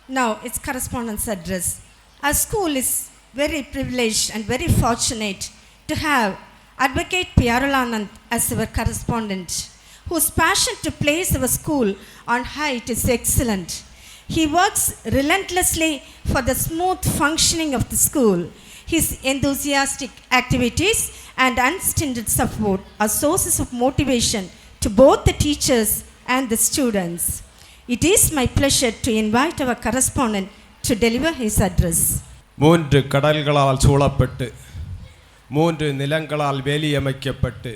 Now it's correspondence address. Our school is very privileged and very fortunate to have Advocate Piyarulanand as our correspondent, whose passion to place our school on height is excellent. He works relentlessly for the smooth functioning of the school. His enthusiastic activities and unstinted support are sources of motivation to both the teachers and the students. It is my pleasure to invite our correspondent to deliver his address. மூன்று கடல்களால் சூழப்பட்டு மூன்று நிலங்களால் வேலியமைக்கப்பட்டு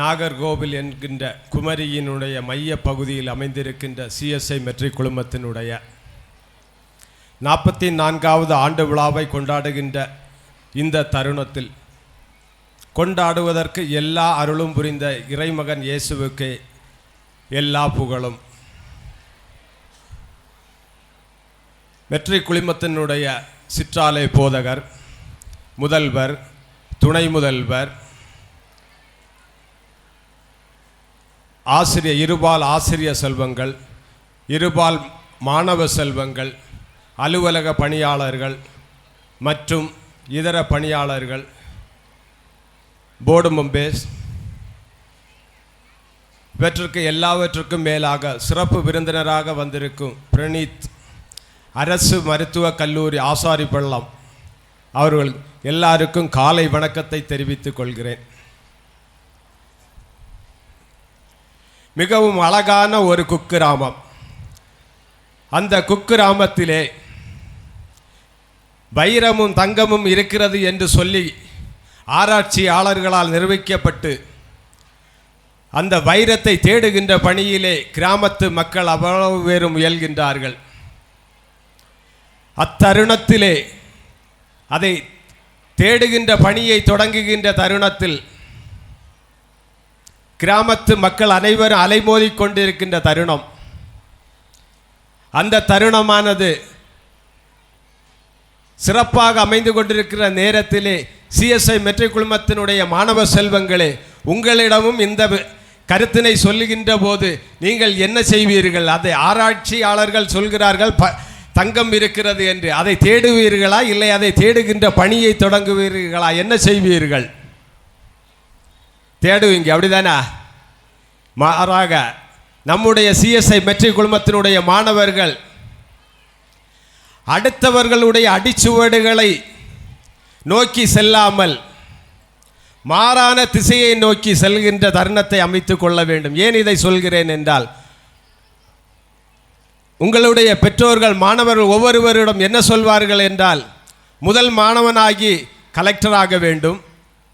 நாகர்கோவில் என்கின்ற குமரியினுடைய மைய பகுதியில் அமைந்திருக்கின்ற CSI matric குழுமத்தினுடைய 44வது ஆண்டு விழாவை கொண்டாடுகின்ற இந்த தருணத்தில் கொண்டாடுவதற்கு எல்லா அருளும் புரிந்த இறைமகன் இயேசுவுக்கு எல்லா புகழும். மெட்ரிக் குழுமத்தினுடைய சிற்றாலை போதகர், முதல்வர், துணை முதல்வர், இருபால் ஆசிரிய செல்வங்கள், இருபால் மாணவ செல்வங்கள், அலுவலக பணியாளர்கள் மற்றும் இதர பணியாளர்கள், போர்டு மெம்பர்ஸ், இவற்றிற்கு எல்லாவற்றுக்கும் மேலாக சிறப்பு விருந்தினராக வந்திருக்கும் பிரணீத் அரசு மருத்துவக் கல்லூரி ஆசாரிப்பள்ளம் அவர்கள் எல்லாருக்கும் காலை வணக்கத்தை தெரிவித்துக் கொள்கிறேன். மிகவும் அழகான ஒரு குக்கிராமம். அந்த குக்கிராமத்திலே வைரமும் தங்கமும் இருக்கிறது என்று சொல்லி ஆராய்ச்சியாளர்களால் நிரூபிக்கப்பட்டு அந்த வைரத்தை தேடுகின்ற பணியிலே கிராமத்து மக்கள் அவ்வளவு பேரும் முயல்கின்றார்கள். அத்தருணத்திலே அதை தேடுகின்ற பணியை தொடங்குகின்ற தருணத்தில் கிராமத்து மக்கள் அனைவரும் அலைமோதிக் கொண்டிருக்கின்ற தருணம். அந்த தருணமானது சிறப்பாக அமைந்து கொண்டிருக்கிற நேரத்திலே சிஎஸ்ஐ மெட்ரிக் குழுமத்தினுடைய மாணவ செல்வங்களே, உங்களிடமும் இந்த கருத்தினை சொல்லுகின்ற போது நீங்கள் என்ன செய்வீர்கள்? அதை ஆராய்ச்சியாளர்கள் சொல்கிறார்கள் தங்கம் இருக்கிறது என்று. அதை தேடுவீர்களா, இல்லை அதை தேடுகின்ற பணியை தொடங்குவீர்களா? என்ன செய்வீர்கள்? தேடுவீங்க, அப்படிதானே? மாறாக நம்முடைய சிஎஸ்ஐ மெட்ரிக் குழுமத்தினுடைய மாணவர்கள் அடுத்தவர்களுடைய அடிச்சுவடுகளை நோக்கி செல்லாமல் மாறான திசையை நோக்கி செல்கின்ற தருணத்தை அமைத்து கொள்ள வேண்டும். ஏன் இதை சொல்கிறேன் என்றால், உங்களுடைய பெற்றோர்கள் மாணவர்கள் ஒவ்வொருவரிடம் என்ன சொல்வார்கள் என்றால், முதல் மாணவனாகி கலெக்டராக வேண்டும்,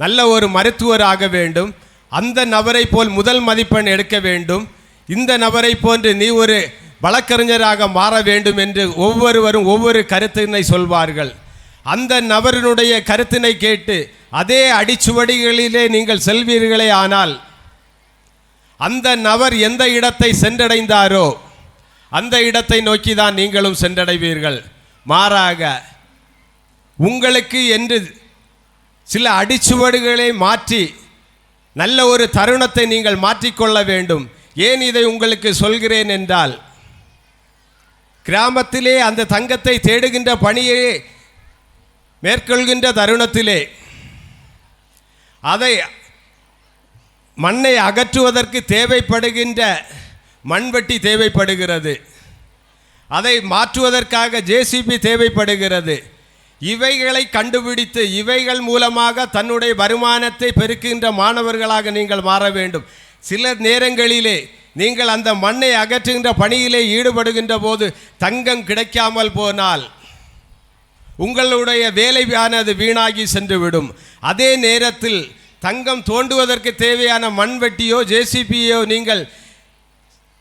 நல்ல ஒரு மருத்துவராக வேண்டும், அந்த நபரை போல் முதல் மதிப்பெண் எடுக்க வேண்டும், இந்த நபரை போன்று நீ ஒரு வழக்கறிஞராக மாற வேண்டும் என்று ஒவ்வொருவரும் ஒவ்வொரு கருத்தினை சொல்வார்கள். அந்த நபரினுடைய கருத்தினை கேட்டு அதே அடிச்சுவடிகளிலே நீங்கள் செல்வீர்களே ஆனால், அந்த நபர் எந்த இடத்தை சென்றடைந்தாரோ அந்த இடத்தை நோக்கி தான் நீங்களும் சென்றடைவீர்கள். மாறாக உங்களுக்கு என்று சில அடிச்சுவடுகளை மாற்றி நல்ல ஒரு தருணத்தை நீங்கள் மாற்றிக்கொள்ள வேண்டும். ஏன் இதை உங்களுக்கு சொல்கிறேன் என்றால், கிராமத்திலே அந்த தங்கத்தை தேடுகின்ற பணியை மேற்கொள்கின்ற தருணத்திலே அதை மண்ணை அகற்றுவதற்கு தேவைப்படுகின்ற மண்வெட்டி தேவைப்படுகிறது, அதை மாற்றுவதற்காக ஜேசிபி தேவைப்படுகிறது. இவைகளை கண்டுபிடித்து இவைகள் மூலமாக தன்னுடைய வருமானத்தை பெருக்குகின்ற மாணவர்களாக நீங்கள் மாற வேண்டும். சில நேரங்களிலே நீங்கள் அந்த மண்ணை அகற்றுகின்ற பணியிலே ஈடுபடுகின்ற போது தங்கம் கிடைக்காமல் போனால் உங்களுடைய வேலையானது வீணாகி சென்றுவிடும். அதே நேரத்தில் தங்கம் தோண்டுவதற்கு தேவையான மண்வெட்டியோ ஜேசிபியோ நீங்கள்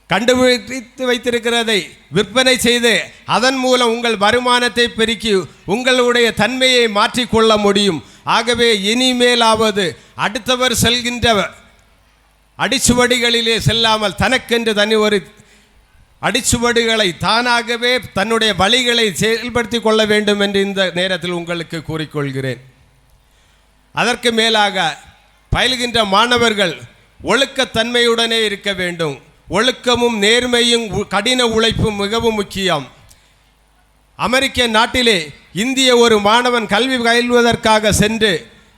கண்டுபிடித்து வைத்திருக்கிறதை விற்பனை செய்து அதன் மூலம் உங்கள் வருமானத்தை பெருக்கி உங்களுடைய தன்மையை மாற்றிக்கொள்ள முடியும். ஆகவே இனிமேலாவது அடுத்தவர் செல்கின்ற அடிச்சுவடிகளிலே செல்லாமல் தனக்கென்று தனி ஒரு அடிச்சுவடுகளை தானாகவே தன்னுடைய வழிகளை செயல்படுத்தி கொள்ள வேண்டும் என்று இந்த நேரத்தில் உங்களுக்கு கூறிக்கொள்கிறேன். அதற்கு மேலாக பயில்கின்ற மாணவர்கள் ஒழுக்கத்தன்மையுடனே இருக்க வேண்டும். ஒழுக்கமும் நேர்மையும் கடின உழைப்பும் மிகவும் முக்கியம். அமெரிக்க நாட்டிலே இந்திய ஒரு மாணவன் கல்வி பயில்வதற்காக சென்று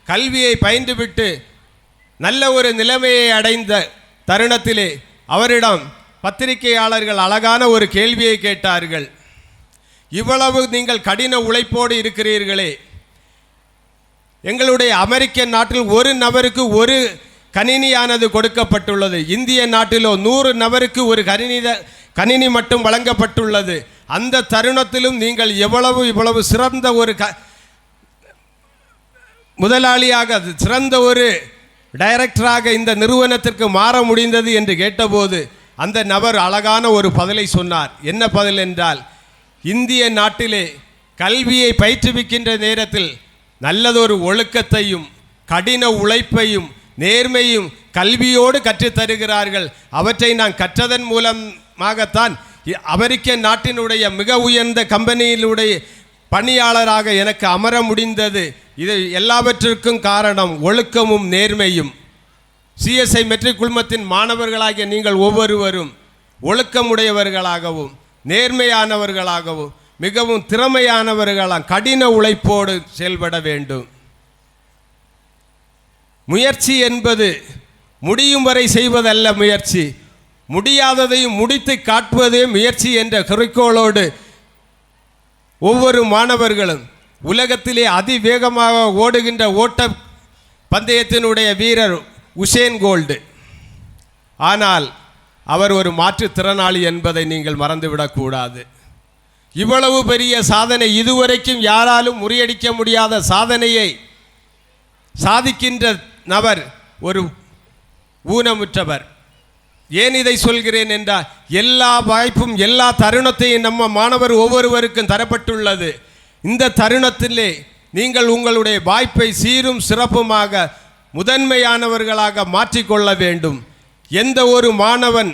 கல்வியை பயின்றுவிட்டு நல்ல ஒரு நிலைமையை அடைந்த தருணத்திலே அவரிடம் பத்திரிகையாளர்கள் அழகான ஒரு கேள்வியை கேட்டார்கள். இவ்வளவு நீங்கள் கடின உழைப்போடு இருக்கிறீர்களே, எங்களுடைய அமெரிக்க நாட்டில் ஒரு நபருக்கு ஒரு கணினியானது கொடுக்கப்பட்டுள்ளது, இந்திய நாட்டிலோ 100 நபருக்கு ஒரு கணினி மட்டும் வழங்கப்பட்டுள்ளது. அந்த தருணத்திலும் நீங்கள் இவ்வளவு சிறந்த ஒரு முதலாளியாக சிறந்த ஒரு டைரக்டராக இந்த நிறுவனத்திற்கு மாற முடிந்தது என்று கேட்டபோது அந்த நபர் அழகான ஒரு பதிலை சொன்னார். என்ன பதில் என்றால், இந்திய நாட்டிலே கல்வியை பயிற்றுவிக்கின்ற நேரத்தில் நல்லதொரு ஒழுக்கத்தையும் கடின உழைப்பையும் நேர்மையும் கல்வியோடு கற்றுத்தருகிறார்கள். அவற்றை நான் கற்றதன் மூலமாகத்தான் அமெரிக்க நாட்டினுடைய மிக உயர்ந்த கம்பெனியிலுடைய பணியாளராக எனக்கு அமர முடிந்தது. இது எல்லாவற்றிற்கும் காரணம் ஒழுக்கமும் நேர்மையும். சிஎஸ்ஐ மெட்ரிக் குழுமத்தின் மாணவர்களாகிய நீங்கள் ஒவ்வொருவரும் ஒழுக்கமுடையவர்களாகவும் நேர்மையானவர்களாகவும் மிகவும் திறமையானவர்களாக கடின உழைப்போடு செயல்பட வேண்டும். முயற்சி என்பது முடியும் வரை செய்வதல்ல முயற்சி, முடியாததையும் முடித்து காட்டுவதே முயற்சி என்ற குறிக்கோளோடு ஒவ்வொரு மாணவர்களும் உலகத்திலே அதிவேகமாக ஓடுகின்ற ஓட்ட பந்தயத்தினுடைய வீரர் உசேன் போல்ட். ஆனால் அவர் ஒரு மாற்றுத்திறனாளி என்பதை நீங்கள் மறந்துவிடக்கூடாது. இவ்வளவு பெரிய சாதனை, இதுவரைக்கும் யாராலும் முறியடிக்க முடியாத சாதனையை சாதிக்கின்ற நபர் ஒரு ஊனமுற்றவர். ஏன் இதை சொல்கிறேன் என்றால், எல்லா வாய்ப்பும் எல்லா தருணத்தையும் நம்ம மாணவர் ஒவ்வொருவருக்கும் தரப்பட்டுள்ளது. இந்த தருணத்திலே நீங்கள் உங்களுடைய வாய்ப்பை சீரும் சிறப்புமாக முதன்மையானவர்களாக மாற்றிக்கொள்ள வேண்டும். எந்த ஒரு மாணவன்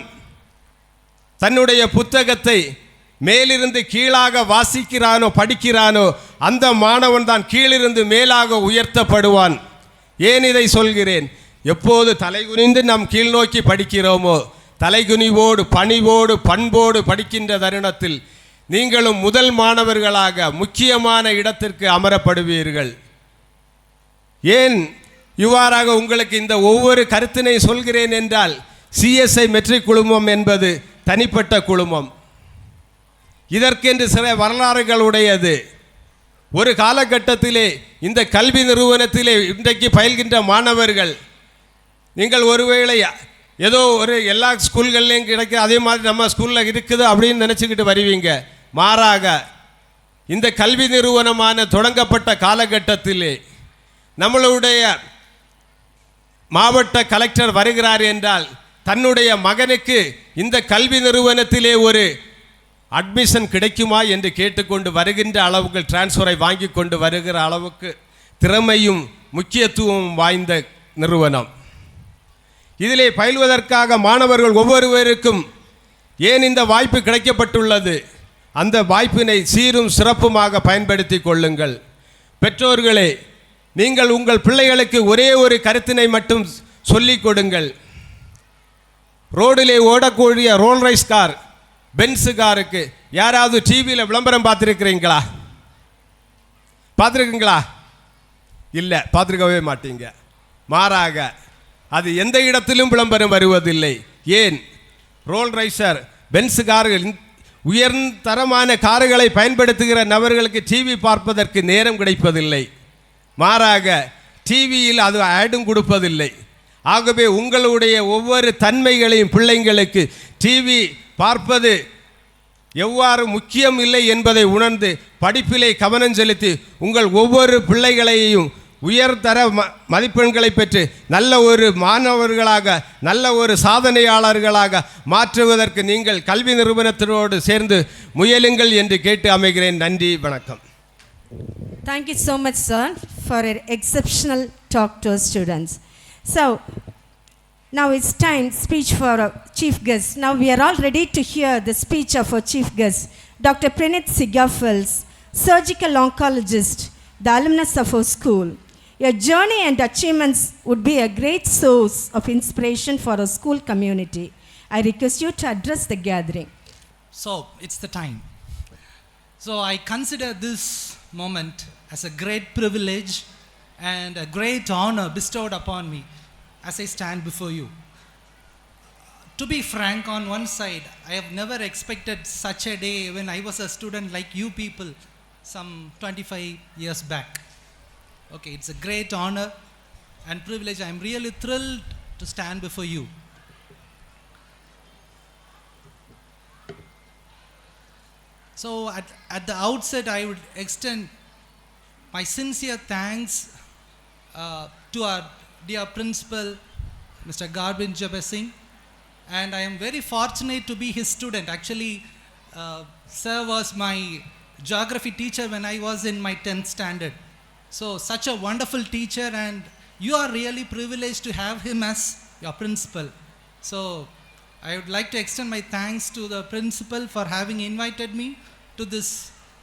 தன்னுடைய புத்தகத்தை மேலிருந்து கீழாக வாசிக்கிறானோ படிக்கிறானோ அந்த மாணவன் தான் கீழிருந்து மேலாக உயர்த்தப்படுவான். ஏன் இதை சொல்கிறேன்? எப்போது தலைகுனிந்து நாம் கீழ் நோக்கி படிக்கிறோமோ, தலைகுனிவோடு பணிவோடு பண்போடு படிக்கின்ற தருணத்தில் நீங்களும் முதல் மாணவர்களாக முக்கியமான இடத்திற்கு அமரப்படுவீர்கள். ஏன் இவ்வாறாக உங்களுக்கு இந்த ஒவ்வொரு கருத்தினை சொல்கிறேன் என்றால், சிஎஸ்ஐ மெட்ரிக் குழுமம் என்பது தனிப்பட்ட குழுமம். இதற்கென்று சில வரலாறுகளுடையது. ஒரு காலகட்டத்திலே இந்த கல்வி நிறுவனத்திலே இன்றைக்கு பயில்கின்ற மாணவர்கள், நீங்கள் ஒருவேளை ஏதோ ஒரு எல்லா ஸ்கூல்கள்லையும் கிடைக்க அதே மாதிரி நம்ம ஸ்கூலில் இருக்குது அப்படின்னு நினச்சிக்கிட்டு வருவீங்க. மாறாக இந்த கல்வி நிறுவனமான தொடங்கப்பட்ட காலகட்டத்திலே நம்மளுடைய மாவட்ட கலெக்டர் வருகிறார் என்றால் தன்னுடைய மகனுக்கு இந்த கல்வி நிறுவனத்திலே ஒரு அட்மிஷன் கிடைக்குமா என்று கேட்டுக்கொண்டு வருகின்ற அளவுக்கு டிரான்ஸ்ஃபரை வாங்கி கொண்டு வருகிற அளவுக்கு திறமையும் முக்கியத்துவம் வாய்ந்த நிறுவனம். இதிலே பயில்வதற்காக மாணவர்கள் ஒவ்வொருவருக்கும் ஏன் இந்த வாய்ப்பு கிடைக்கப்பட்டுள்ளது, அந்த வாய்ப்பினை சீரும் சிறப்புமாக பயன்படுத்தி கொள்ளுங்கள். பெற்றோர்களே, நீங்கள் உங்கள் பிள்ளைகளுக்கு ஒரே ஒரு கருத்தினை மட்டும் சொல்லிக் கொடுங்கள். ரோடிலே ஓடக்கூடிய ரோல்ரைஸ் கார், பென்ஸு காருக்கு யாராவது டிவியில் விளம்பரம் பார்த்துருக்கிறீங்களா? பார்த்துருக்குங்களா? இல்லை, பார்த்துருக்கவே மாட்டீங்க. மாறாக அது எந்த இடத்திலும் விளம்பரம் வருவதில்லை. ஏன்? ரோல்ரைசர் பென்ஸு கார்கள், உயர்தரமான கார்களை பயன்படுத்துகிற நபர்களுக்கு டிவி பார்ப்பதற்கு நேரம் கிடைப்பதில்லை. மாறாக டிவியில் அது ஆடும் கொடுப்பதில்லை. ஆகவே உங்களுடைய ஒவ்வொரு தன்மைகளையும் பிள்ளைங்களுக்கு டிவி பார்ப்பது எவ்வாறு முக்கியம் இல்லை என்பதை உணர்ந்து படிப்பிலே கவனம் செலுத்தி உங்கள் ஒவ்வொரு பிள்ளைகளையும் உயர்தர மதிப்பெண்களை பெற்று நல்ல ஒரு மாணவர்களாக, நல்ல ஒரு சாதனையாளர்களாக மாற்றுவதற்கு நீங்கள் கல்வி நிறுவனத்தினோடு சேர்ந்து முயலுங்கள் என்று கேட்டு அமைகிறேன். நன்றி, வணக்கம். Thank you so much, sir, for an exceptional talk to our students. So, now it's time speech for our chief guest. Now we are all ready to hear the speech of our chief guest, Dr. Pranit Sigafels, surgical oncologist, the alumnus of our school. Your journey and achievements would be a great source of inspiration for our school community. I request you to address the gathering. So, it's the time. So, I consider this moment as a great privilege and a great honor bestowed upon me as I stand before you. To be frank, on one side, I have never expected such a day when I was a student like you people some 25 years back. Okay, it's a great honor and privilege. I'm really thrilled to stand before you. So at the outset, I would extend my sincere thanks to our dear principal, Mr. Garbin Jabasing, and I am very fortunate to be his student. Actually, sir was my geography teacher when I was in my 10th standard. So such a wonderful teacher, and you are really privileged to have him as your principal. So I would like to extend my thanks to the principal for having invited me to this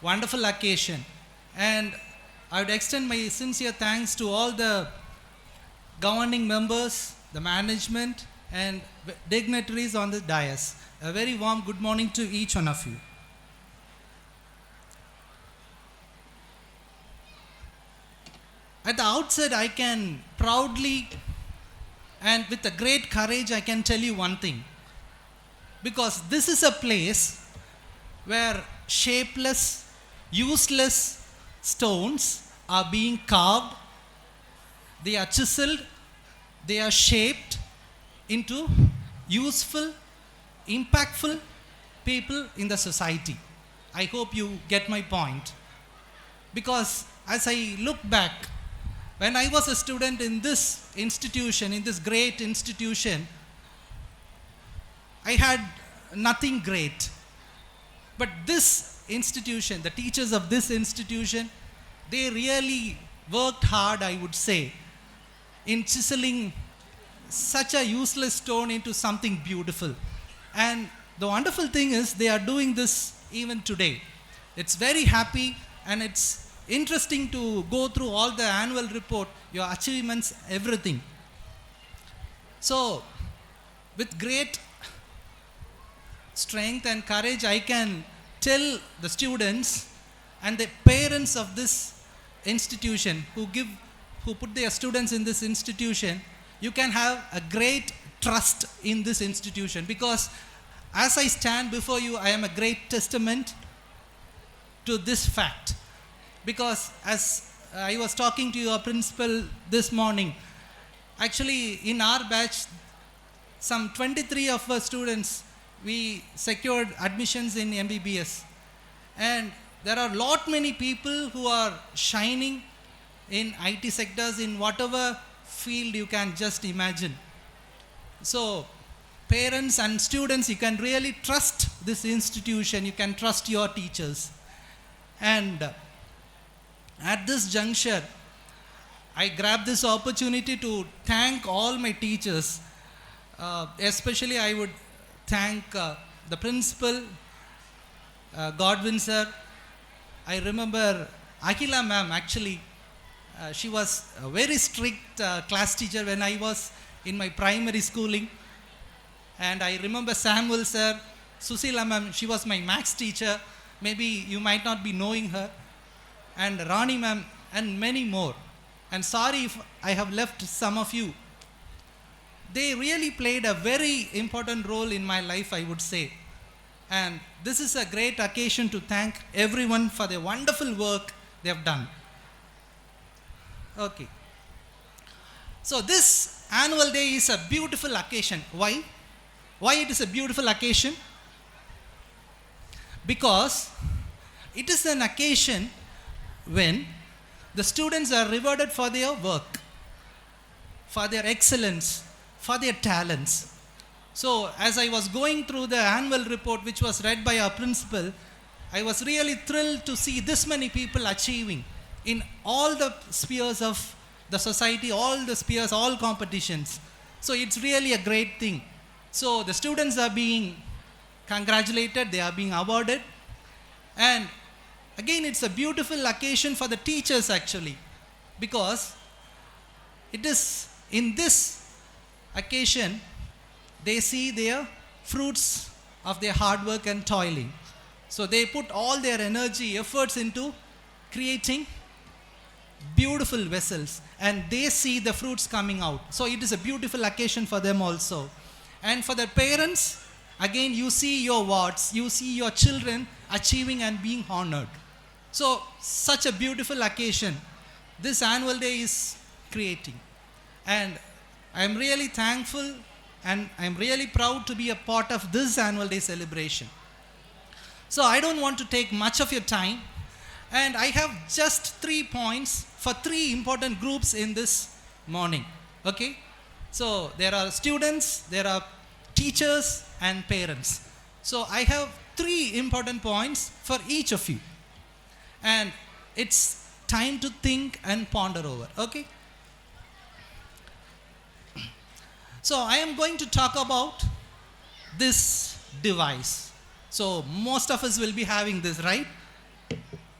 wonderful occasion, and I would extend my sincere thanks to all the governing members, the management, and dignitaries on the dais. A very warm good morning to each one of you. At the outset, I can proudly and with a great courage, I can tell you one thing. Because this is a place where shapeless, useless stones are being carved, they are chiseled, they are shaped into useful, impactful people in the society. I hope you get my point. Because as I look back, when I was a student in this institution, in this great institution, I had nothing great. But this institution, the teachers of this institution, they really worked hard, I would say, in chiseling such a useless stone into something beautiful. And the wonderful thing is they are doing this even today. It's very happy, and it's interesting to go through all the annual report, your achievements, everything. So, with great strength and courage, I can tell the students and the parents of this institution who put their students in this institution, you can have a great trust in this institution, because as I stand before you, I am a great testament to this fact. because as I was talking to your principal this morning, actually in our batch, some 23 of our students, we secured admissions in MBBS. And there are lot many people who are shining in IT sectors, in whatever field you can just imagine. So parents and students, you can really trust this institution, you can trust your teachers. And at this juncture, I grab this opportunity to thank all my teachers. Especially I would thank the principal, Godwin sir. I remember Akila ma'am, actually. She was a very strict class teacher when I was in my primary schooling. And I remember Samuel sir, Susila ma'am, she was my maths teacher. Maybe you might not be knowing her. And Rani ma'am, and many more. And sorry if I have left some of you. They really played a very important role in my life, I would say. And this is a great occasion to thank everyone for the wonderful work they have done. Okay. So this annual day is a beautiful occasion. Why? Why it is a beautiful occasion? Because it is an occasion when the students are rewarded for their work, for their excellence, for their talents. So as I was going through the annual report which was read by our principal, I was really thrilled to see this many people achieving in all the spheres of the society, all the spheres, all competitions. So it's really a great thing. So the students are being congratulated, they are being awarded. And again, it's a beautiful occasion for the teachers actually, because it is in this occasion they see their fruits of their hard work and toiling. So they put all their energy, efforts into creating beautiful vessels, and they see the fruits coming out. So it is a beautiful occasion for them also. And for the parents, again, you see your wards, you see your children achieving and being honored. So such a beautiful occasion this annual day is creating. And I am really thankful and I am really proud to be a part of this annual day celebration. So I don't want to take much of your time, and I have just 3 points for 3 important groups in this morning. Okay? So there are students, there are teachers and parents. So I have 3 important points for each of you. And it's time to think and ponder over. Okay? So I am going to talk about this device. So most of us will be having this, right?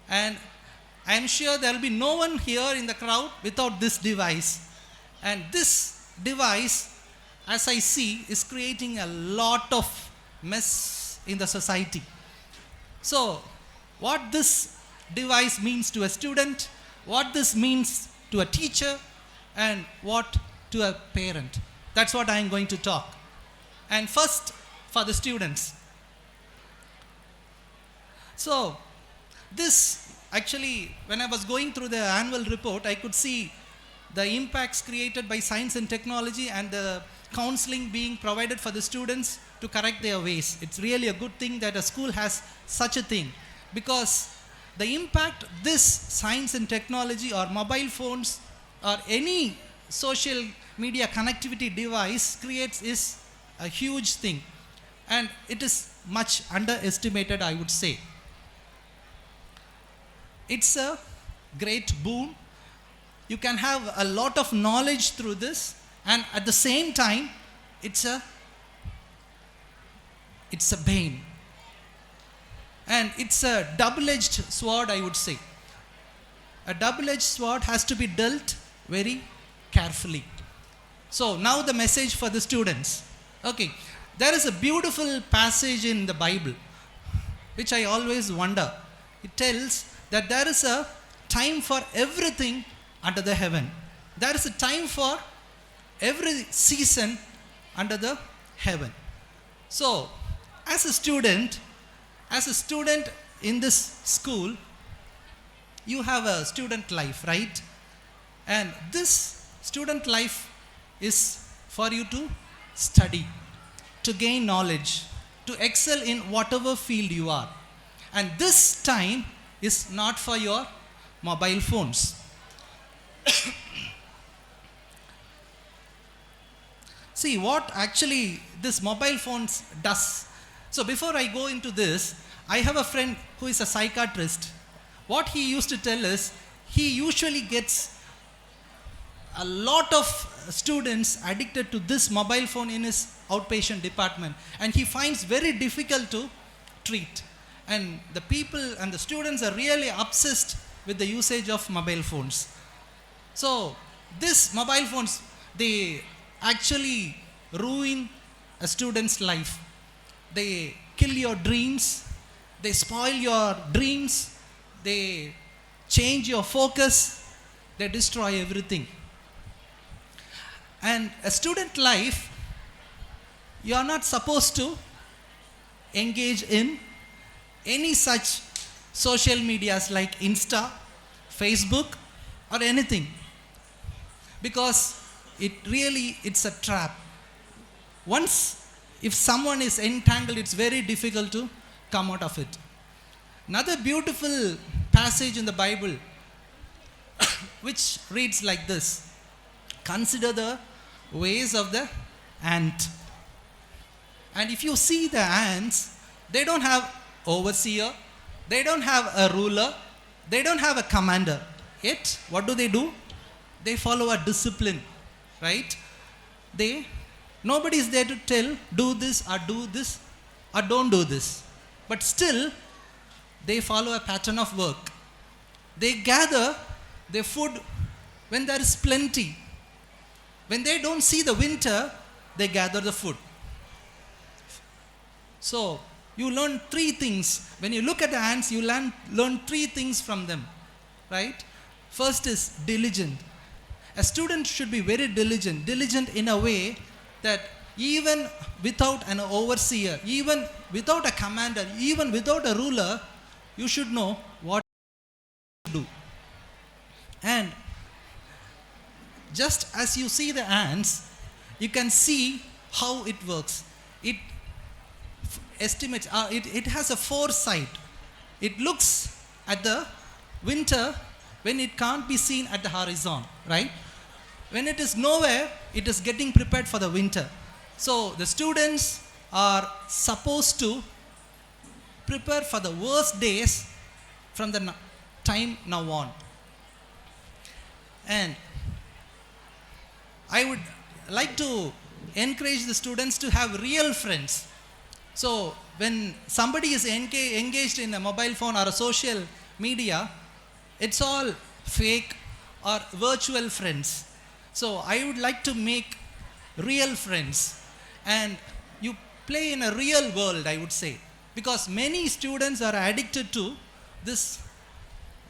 And I am sure there will be no one here in the crowd without this device. And this device, as I see, is creating a lot of mess in the society. So what this device means to a student, what this means to a teacher, and what to a parent. That's what I am going to talk. And first, for the students. So this actually, when I was going through the annual report, I could see the impacts created by science and technology and the counseling being provided for the students to correct their ways. It's really a good thing that a school has such a thing, because the impact this science and technology or mobile phones or any social media connectivity device creates is a huge thing, and it is much underestimated, I would say. It's a great boon. You can have a lot of knowledge through this, and at the same time, it's a bane. And it's a double-edged sword, I would say. A double-edged sword has to be dealt very carefully. So now the message for the students. Okay, there is a beautiful passage in the Bible which I always wonder. It tells that there is a time for everything under the heaven. There is a time for every season under the heaven. So as a student in this school, you have a student life, right? And this student life is for you to study, to gain knowledge, to excel in whatever field you are. And this time is not for your mobile phones. See what actually this mobile phones does. So before I go into this, I have a friend who is a psychiatrist. What he used to tell us, he usually gets a lot of students addicted to this mobile phone in his outpatient department, and he finds very difficult to treat. And the people and the students are really obsessed with the usage of mobile phones. So this mobile phones, they actually ruin a student's life. They kill your dreams, they spoil your dreams, they change your focus, they destroy everything. And a student life, you are not supposed to engage in any such social medias like Insta, Facebook, or anything, because it's a trap. Once if someone is entangled, it's very difficult to come out of it. Another beautiful passage in the Bible which reads like this: consider the ways of the ant. And if you see the ants, they don't have overseer, they don't have a ruler, they don't have a commander. Yet, what do? They follow a discipline, right? Nobody is there to tell, do this or don't do this. But still, they follow a pattern of work. They gather their food when there is plenty. When they don't see the winter, they gather the food. So, you learn three things. When you look at the ants, you learn three things from them, right? First is diligent. A student should be very diligent in a way that even without an overseer, even without a commander, even without a ruler, you should know what to do. And just as you see the ants, you can see how it works. It estimates, it has a foresight. It looks at the winter when it can't be seen at the horizon, right? When it is nowhere, it is getting prepared for the winter. So the students are supposed to prepare for the worst days from the time now on. And I would like to encourage the students to have real friends. So when somebody is engaged in a mobile phone or a social media, it's all fake or virtual friends. So I would like to make real friends, and you play in a real world, I would say, because many students are addicted to this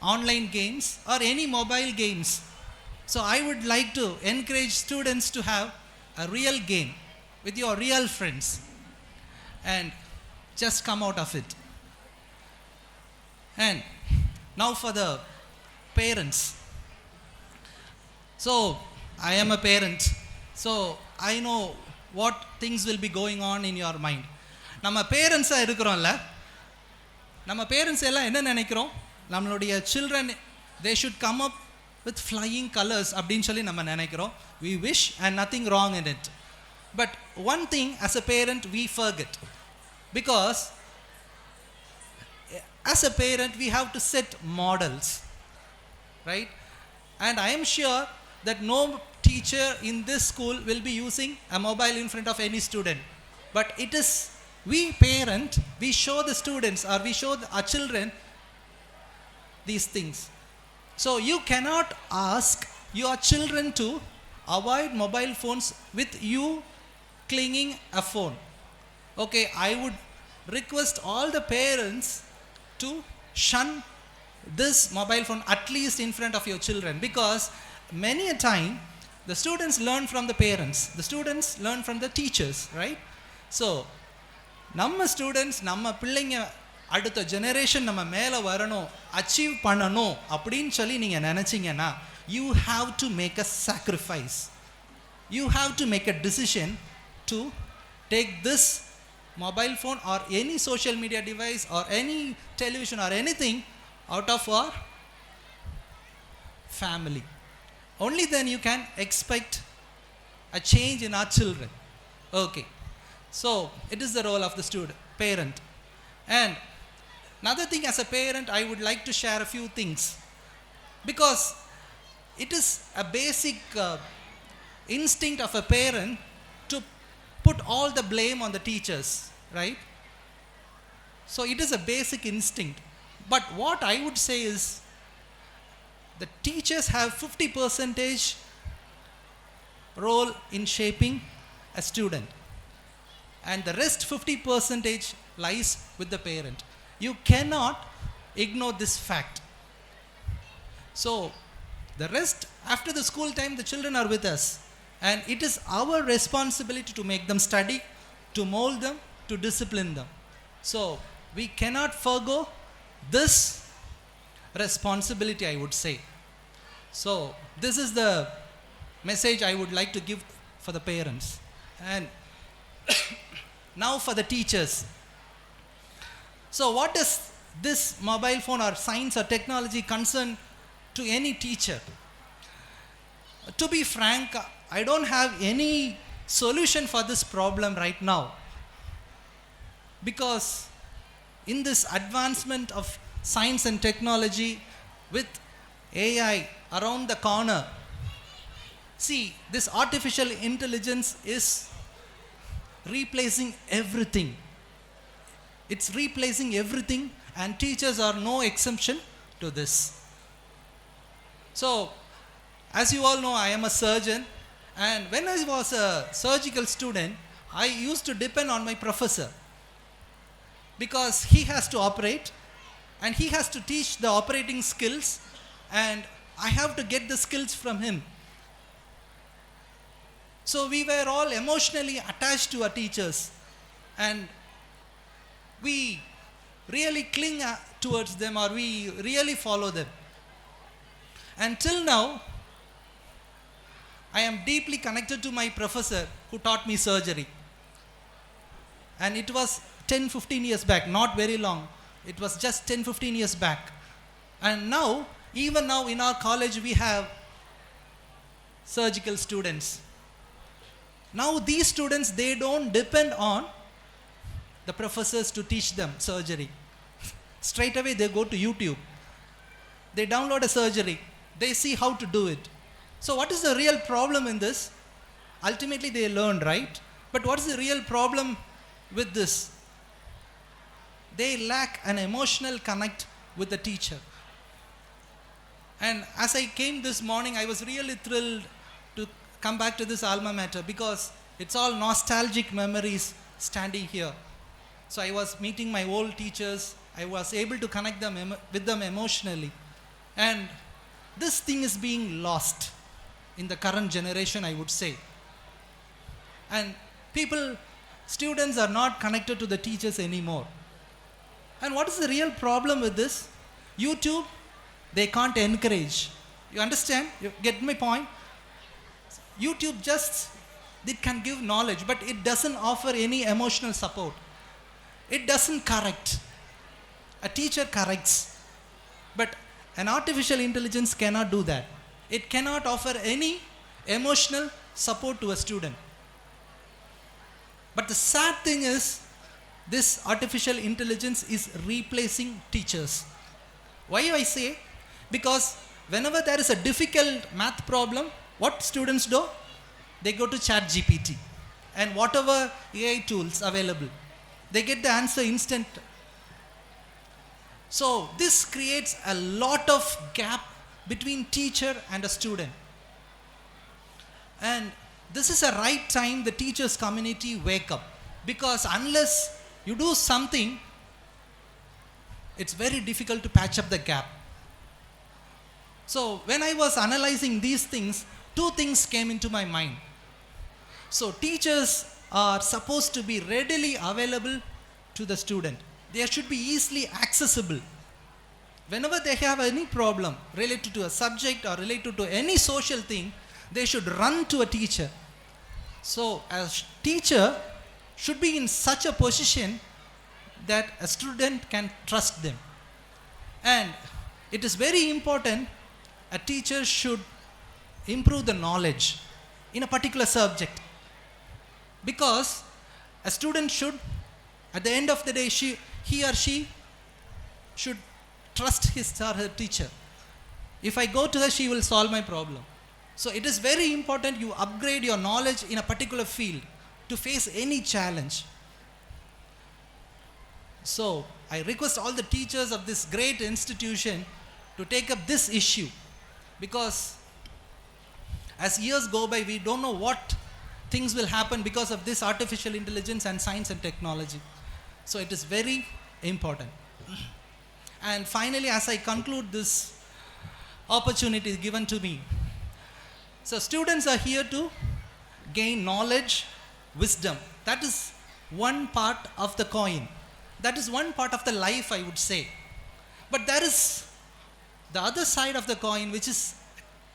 online games or any mobile games. So I would like to encourage students to have a real game with your real friends and just come out of it. And now for the parents. So I am a parent, so I know what things will be going on in your mind. நம்ம பேரண்ட்ஸாக இருக்கிறோம்ல, நம்ம parents எல்லாம் என்ன நினைக்கிறோம், நம்மளுடைய children they should come up with flying colors அப்படின்னு சொல்லி நம்ம நினைக்கிறோம். We wish and nothing wrong in it. But one thing as a parent we forget, because as a parent we have to set models, right? And I am sure that no teacher in this school will be using a mobile in front of any student. But it is we parent, we show the students or we show our children these things. So you cannot ask your children to avoid mobile phones with you clinging a phone. Okay, I would request all the parents to shun this mobile phone at least in front of your children, because many a time the students learn from the parents, the students learn from the teachers, right? So நம்ம students நம்ம பிள்ளைங்க அடுத்த generation நம்ம மேலே வரணும், achieve பண்ணணும் அப்படின்னு சொல்லி நீங்கள் நினச்சிங்கன்னா you have to make a sacrifice. You have to make a decision to take this mobile phone or any social media device or any television or anything out of our family. Only then you can expect a change in our children. Okay, so it is the role of the student, parent. And another thing, as a parent, I would like to share a few things, because it is a basic instinct of a parent to put all the blame on the teachers, right? So it is a basic instinct. But what I would say is the teachers have 50% role in shaping a student, and the rest 50% lies with the parent. You cannot ignore this fact. So the rest, after the school time, the children are with us, and it is our responsibility to make them study, to mold them, to discipline them. So we cannot forgo this responsibility, I would say. So this is the message I would like to give for the parents. And now for the teachers. So what does this mobile phone or science or technology concern to any teacher? To be frank, I don't have any solution for this problem right now, because in this advancement of science and technology with AI around the corner, see, this artificial intelligence is replacing everything. It's replacing everything, and teachers are no exemption to this. So, as you all know, I am a surgeon, and when I was a surgical student, I used to depend on my professor, because he has to operate and he has to teach the operating skills, and I have to get the skills from him. So we were all emotionally attached to our teachers, and we really cling towards them, or we really follow them. Until now, I am deeply connected to my professor who taught me surgery. And it was 10-15 years back, not very long. It was just 10-15 years back. And now, even now in our college, we have surgical students. Now these students, they don't depend on the professors to teach them surgery. Straight away they go to YouTube. They download a surgery. They see how to do it. So what is the real problem in this? Ultimately they learn, right? But what is the real problem with this? They lack an emotional connect with the teacher. And as I came this morning, I was really thrilled to come back to this alma mater, because it's all nostalgic memories standing here. So I was meeting my old teachers. I was able to connect them with them emotionally. And this thing is being lost in the current generation, I would say. And students are not connected to the teachers anymore. And what is the real problem with this? YouTube, they can't encourage. You understand? You get my point? YouTube it can give knowledge, but it doesn't offer any emotional support. It doesn't correct. A teacher corrects, but an artificial intelligence cannot do that. It cannot offer any emotional support to a student. But the sad thing is, this artificial intelligence is replacing teachers. Why I say? Because whenever there is a difficult math problem, what students do? They go to ChatGPT and whatever AI tools available. They get the answer instant. So this creates a lot of gap between teacher and a student. And this is a right time the teachers community wake up, because unless you do something, it's very difficult to patch up the gap. So when I was analyzing these things, two things came into my mind. So teachers are supposed to be readily available to the student. they should be easily accessible. Whenever they have any problem related to a subject or related to any social thing, they should run to a teacher. So a teacher should be in such a position that a student can trust them. And it is very important a teacher should improve the knowledge in a particular subject, because a student should, at the end of the day, he or she should trust his or her teacher. If I go to her, she will solve my problem. So it is very important you upgrade your knowledge in a particular field to face any challenge. So I request all the teachers of this great institution to take up this issue, because as years go by, we don't know what things will happen because of this artificial intelligence and science and technology. So it is very important. And finally, as I conclude this opportunity given to me, so students are here to gain knowledge, wisdom. That is one part of the coin. That is one part of the life, I would say. But there is the other side of the coin, which is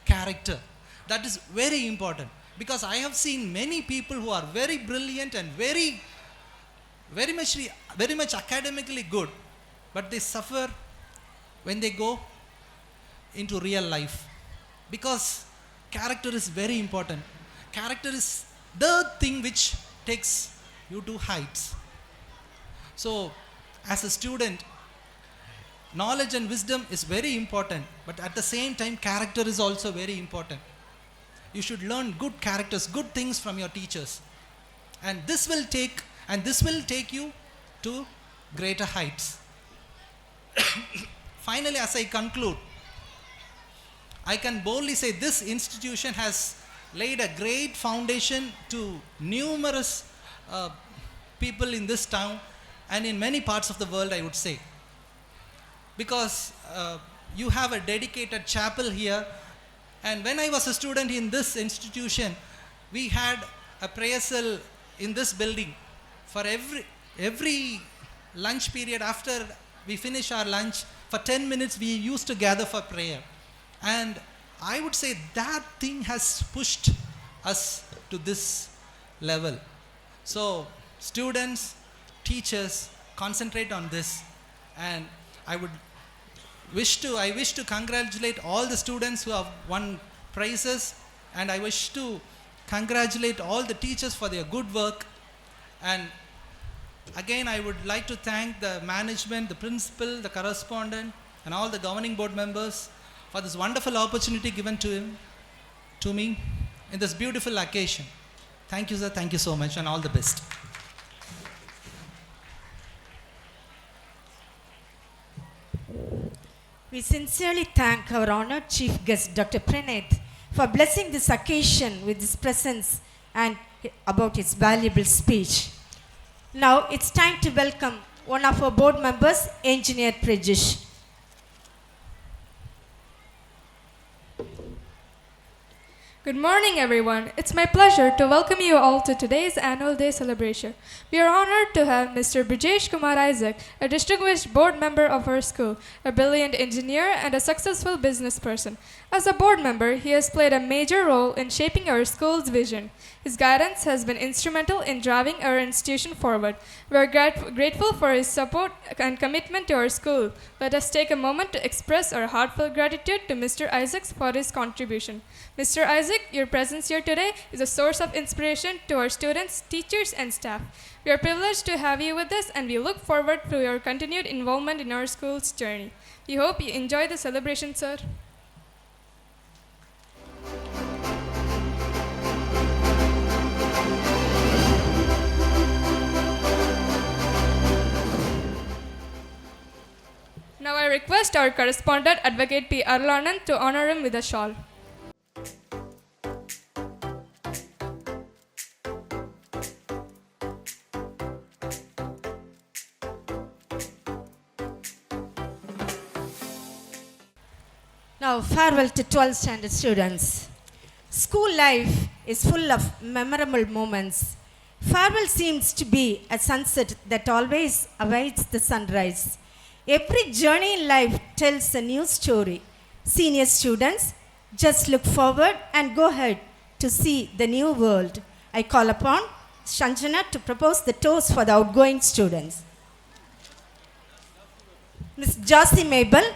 character. That is very important, because I have seen many people who are very brilliant and very much academically good, but they suffer when they go into real life, because character is very important. Character is the thing which takes you to heights. So as a student, knowledge and wisdom is very important, but at the same time, character is also very important. You should learn good characters, good things from your teachers, and this will take you to greater heights. Finally, as I conclude, I can boldly say this institution has laid a great foundation to numerous people in this town and in many parts of the world, I would say, because you have a dedicated chapel here. And when I was a student in this institution, we had a prayer cell in this building. For every lunch period, after we finish our lunch, for 10 minutes we used to gather for prayer. And I would say that thing has pushed us to this level. So students, teachers, concentrate on this. And I wish to congratulate all the students who have won prizes, and I wish to congratulate all the teachers for their good work. And again, I would like to thank the management, the principal, the correspondent, and all the governing board members for this wonderful opportunity given to me in this beautiful occasion. Thank you, sir. Thank you so much, and all the best. We sincerely thank our honored chief guest, Dr. Pranith, for blessing this occasion with his presence and about his valuable speech. Now it's time to welcome one of our board members, Engineer Prejish. Good morning, everyone. It's my pleasure to welcome you all to today's annual day celebration. We are honored to have Mr. Brijesh Kumar Isaac, a distinguished board member of our school, a brilliant engineer, and a successful business person. As a board member, he has played a major role in shaping our school's vision. His guidance has been instrumental in driving our institution forward. We are grateful for his support and commitment to our school. Let us take a moment to express our heartfelt gratitude to Mr. Isaacs for his contribution. Mr. Isaac, your presence here today is a source of inspiration to our students, teachers, and staff. We are privileged to have you with us, and we look forward to your continued involvement in our school's journey. We hope you enjoy the celebration, sir. Now I request our correspondent, Advocate P. Arlanand, to honor him with a shawl. Now farewell to 12th standard students. School life is full of memorable moments, Farewell seems to be a sunset that always awaits the sunrise. Every journey in life tells a new story. Senior students, just look forward and go ahead to see the new world. I call upon Shanjana to propose the toast for the outgoing students. Ms. Josie Mabel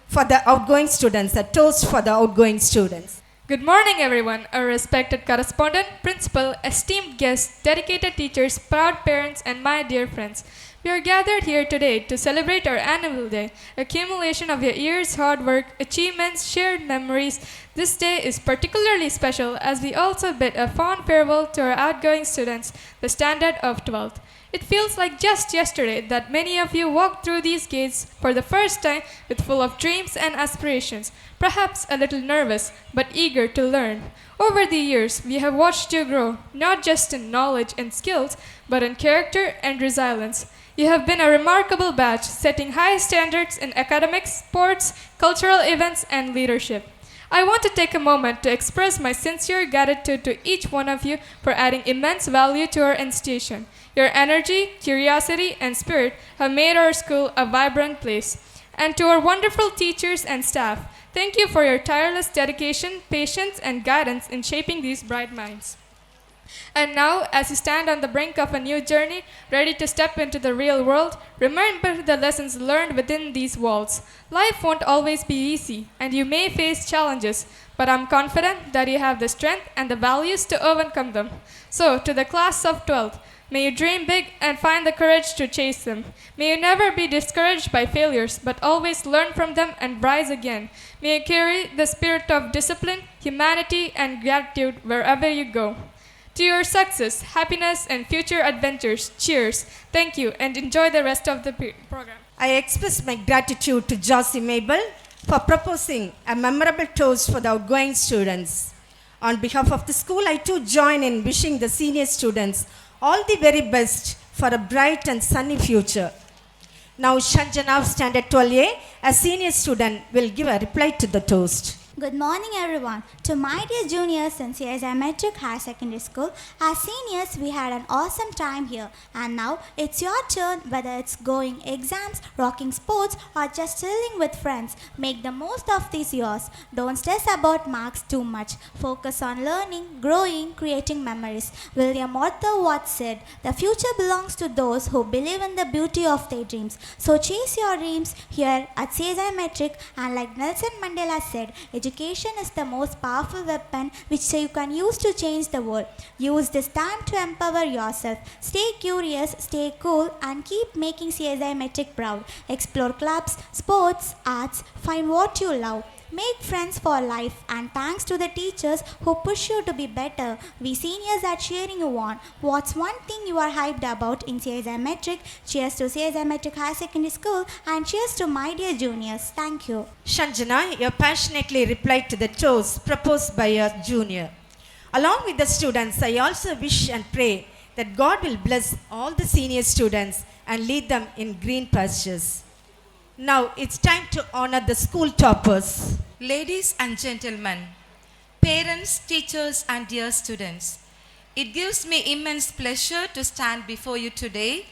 for the outgoing students, a toast for the outgoing students. Good morning, everyone. Our respected correspondent, principal, esteemed guests, dedicated teachers, proud parents, and my dear friends. We are gathered here today to celebrate our annual day, accumulation of your years' hard work, achievements, shared memories. This day is particularly special as we also bid a fond farewell to our outgoing students, the standard of 12th. It feels like just yesterday that many of you walked through these gates for the first time with full of dreams and aspirations, perhaps a little nervous, but eager to learn. Over the years, we have watched you grow, not just in knowledge and skills, but in character and resilience. You have been a remarkable batch, setting high standards in academics, sports, cultural events, and leadership. I want to take a moment to express my sincere gratitude to each one of you for adding immense value to our institution. Your energy, curiosity, and spirit have made our school a vibrant place. And to our wonderful teachers and staff, thank you for your tireless dedication, patience, and guidance in shaping these bright minds. And now, as you stand on the brink of a new journey, ready to step into the real world, remember the lessons learned within these walls. Life won't always be easy, and you may face challenges, but I'm confident that you have the strength and the values to overcome them. So, to the class of 12th, may you dream big and find the courage to chase them. May you never be discouraged by failures, but always learn from them and rise again. May you carry the spirit of discipline, humanity, and gratitude wherever you go. To your success, happiness, and future adventures, cheers. Thank you, and enjoy the rest of the program. I express my gratitude to Josie Mabel for proposing a memorable toast for the outgoing students. On behalf of the school, I too join in wishing the senior students all the very best for a bright and sunny future. Now, Shanjana of Standard 12A, a senior student, will give a reply to the toast. Good morning, everyone. To my dear juniors in CSI Metric High Secondary School, as seniors, we had an awesome time here. And now it's your turn, whether it's going exams, rocking sports, or just chilling with friends. Make the most of these years. Don't stress about marks too much. Focus on learning, growing, creating memories. William Arthur Watts said, "The future belongs to those who believe in the beauty of their dreams." So chase your dreams here at CSI Metric, and like Nelson Mandela said, education is the most powerful weapon which you can use to change the world. Use this time to empower yourself. Stay curious, stay cool, and keep making CSI Metric proud. Explore clubs, sports, arts, find what you love. Make friends for life, and thanks to the teachers who push you to be better. We seniors are cheering you on. What's one thing you are hyped about in CSI Metric? Cheers to CSI Metric High Secondary School, and cheers to my dear juniors. Thank you. Shanjana, you passionately replied to the toast proposed by your junior. Along with the students, I also wish and pray that God will bless all the senior students and lead them in green pastures. Now it's time to honor the school toppers. Ladies and gentlemen, parents, teachers, and dear students, it gives me immense pleasure to stand before you today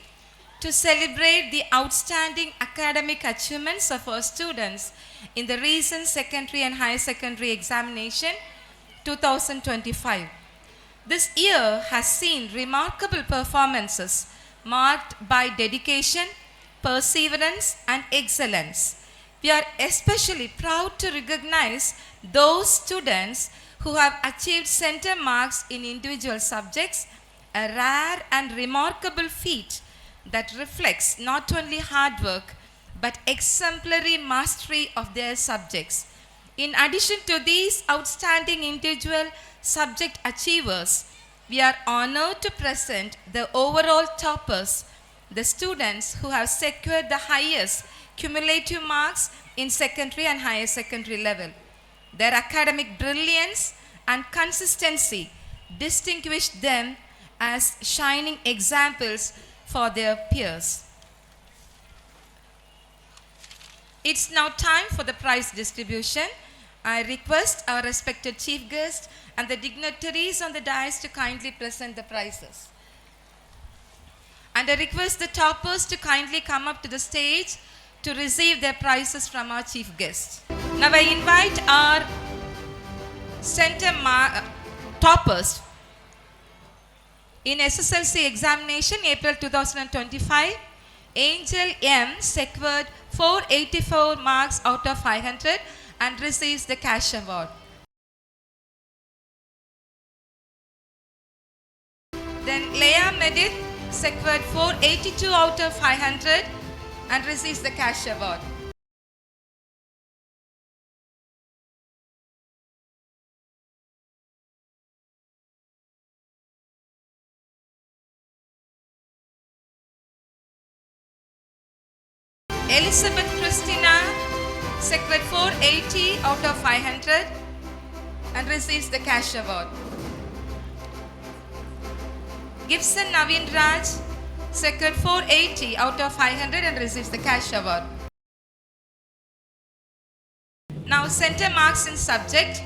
to celebrate the outstanding academic achievements of our students in the recent secondary and higher secondary examination 2025. This year has seen remarkable performances marked by dedication, perseverance, and excellence. We are especially proud to recognize those students who have achieved center marks in individual subjects, a rare and remarkable feat that reflects not only hard work but exemplary mastery of their subjects. In addition to these outstanding individual subject achievers, we are honored to present the overall toppers, the students who have secured the highest cumulative marks in secondary and higher secondary level. Their academic brilliance and consistency distinguish them as shining examples for their peers. It's now time for the prize distribution. I request our respected chief guest and the dignitaries on the dais to kindly present the prizes. And I request the toppers to kindly come up to the stage to receive their prizes from our chief guest. Now I invite our toppers in SSLC examination April 2025. Angel M secured 484 marks out of 500 and receives the cash award. Then Leah Medith secured 482 out of 500 and receives the cash award. Elizabeth Christina secured 480 out of 500 and receives the cash award. Gibson Naveen Raj secured 480 out of 500 and receives the cash award. Now center marks in subject.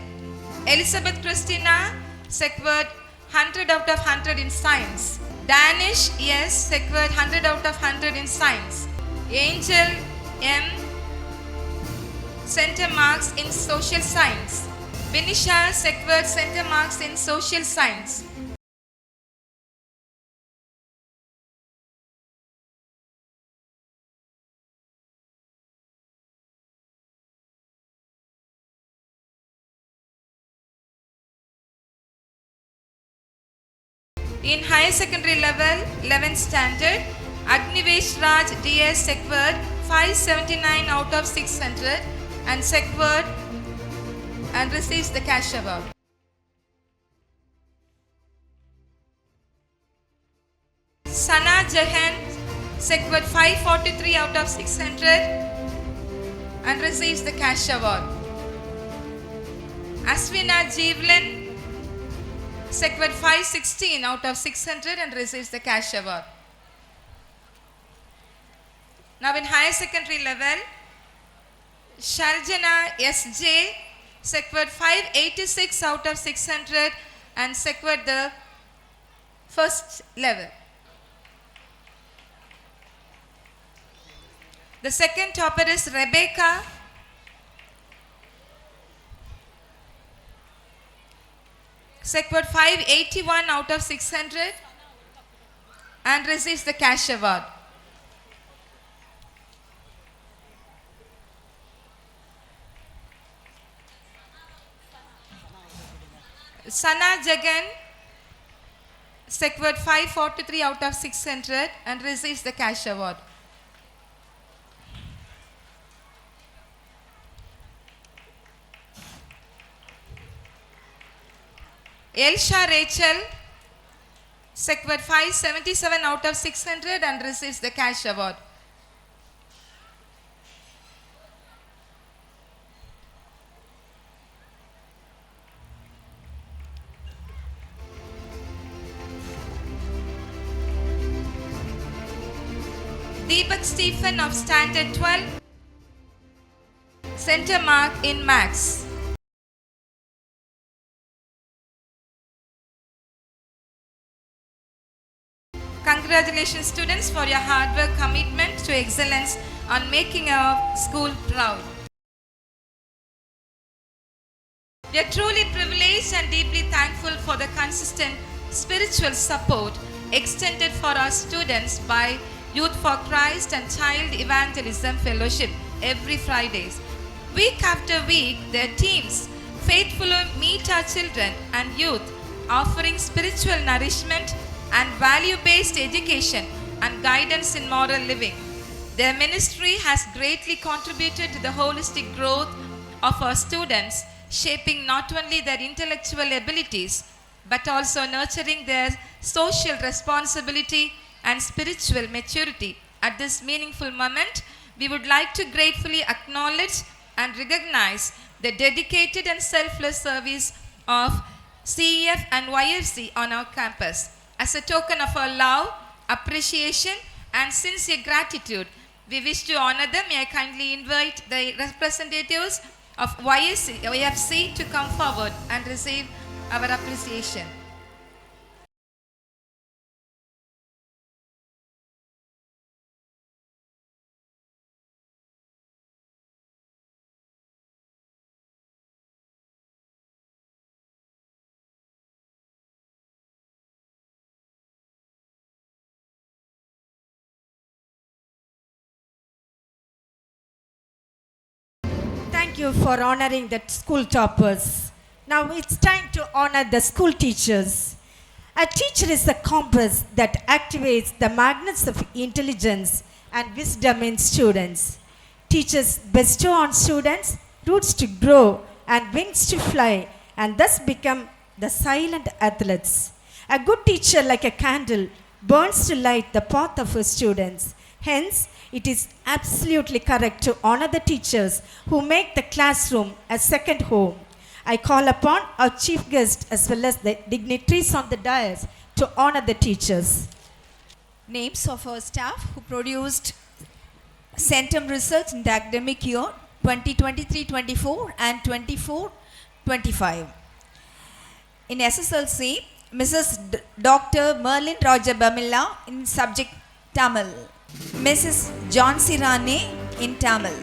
Elizabeth Christina secured 100 out of 100 in science. Danish yes secured 100 out of 100 in science. Angel M center marks in social science. Vinisha secured center marks in social science. In higher secondary level, 11th standard, Agnivesh Raj DS secured 579 out of 600 and secured and receives the cash award. Sana Jahan secured 543 out of 600 and receives the cash award. Aswina Jeevlin secured 516 out of 600 and receives the cash award. Now in higher secondary level, Sharjana SJ secured 586 out of 600 and secured the first level. The second topper is Rebecca secured 581 out of 600 and receives the cash award. Sana Jagan secured 543 out of 600 and receives the cash award. Elsha Rachel secured 577 out of 600 and receives the cash award. Deepak Stephen of Standard 12, center mark in Maths. Congratulations students for your hard work, commitment to excellence on making our school proud. We are truly privileged and deeply thankful for the consistent spiritual support extended for our students by Youth for Christ and Child Evangelism Fellowship every Fridays. Week after week, their teams faithfully meet our children and youth, offering spiritual nourishment and value-based education and guidance in moral living. Their ministry has greatly contributed to the holistic growth of our students, shaping not only their intellectual abilities, but also nurturing their social responsibility and spiritual maturity. At this meaningful moment, we would like to gratefully acknowledge and recognize the dedicated and selfless service of CEF and YFC on our campus. As a token of our love, appreciation, and sincere gratitude, we wish to honor them. May I kindly invite the representatives of YFC to come forward and receive our appreciation. Thank you for honoring the school toppers. Now it's time to honor the school teachers. A teacher is a compass that activates the magnets of intelligence and wisdom in students. Teachers bestow on students roots to grow and wings to fly, and thus become the silent athletes. A good teacher, like a candle, burns to light the path of her students. Hence, it is absolutely correct to honor the teachers who make the classroom a second home. I call upon our chief guest as well as the dignitaries on the dais to honor the teachers. Names of our staff who produced centum results in the academic year 2023-24 and 24-25. In SSLC, Mrs. Dr. Merlin Roger Bamilla in subject Tamil, Mrs. John Sirane in Tamil.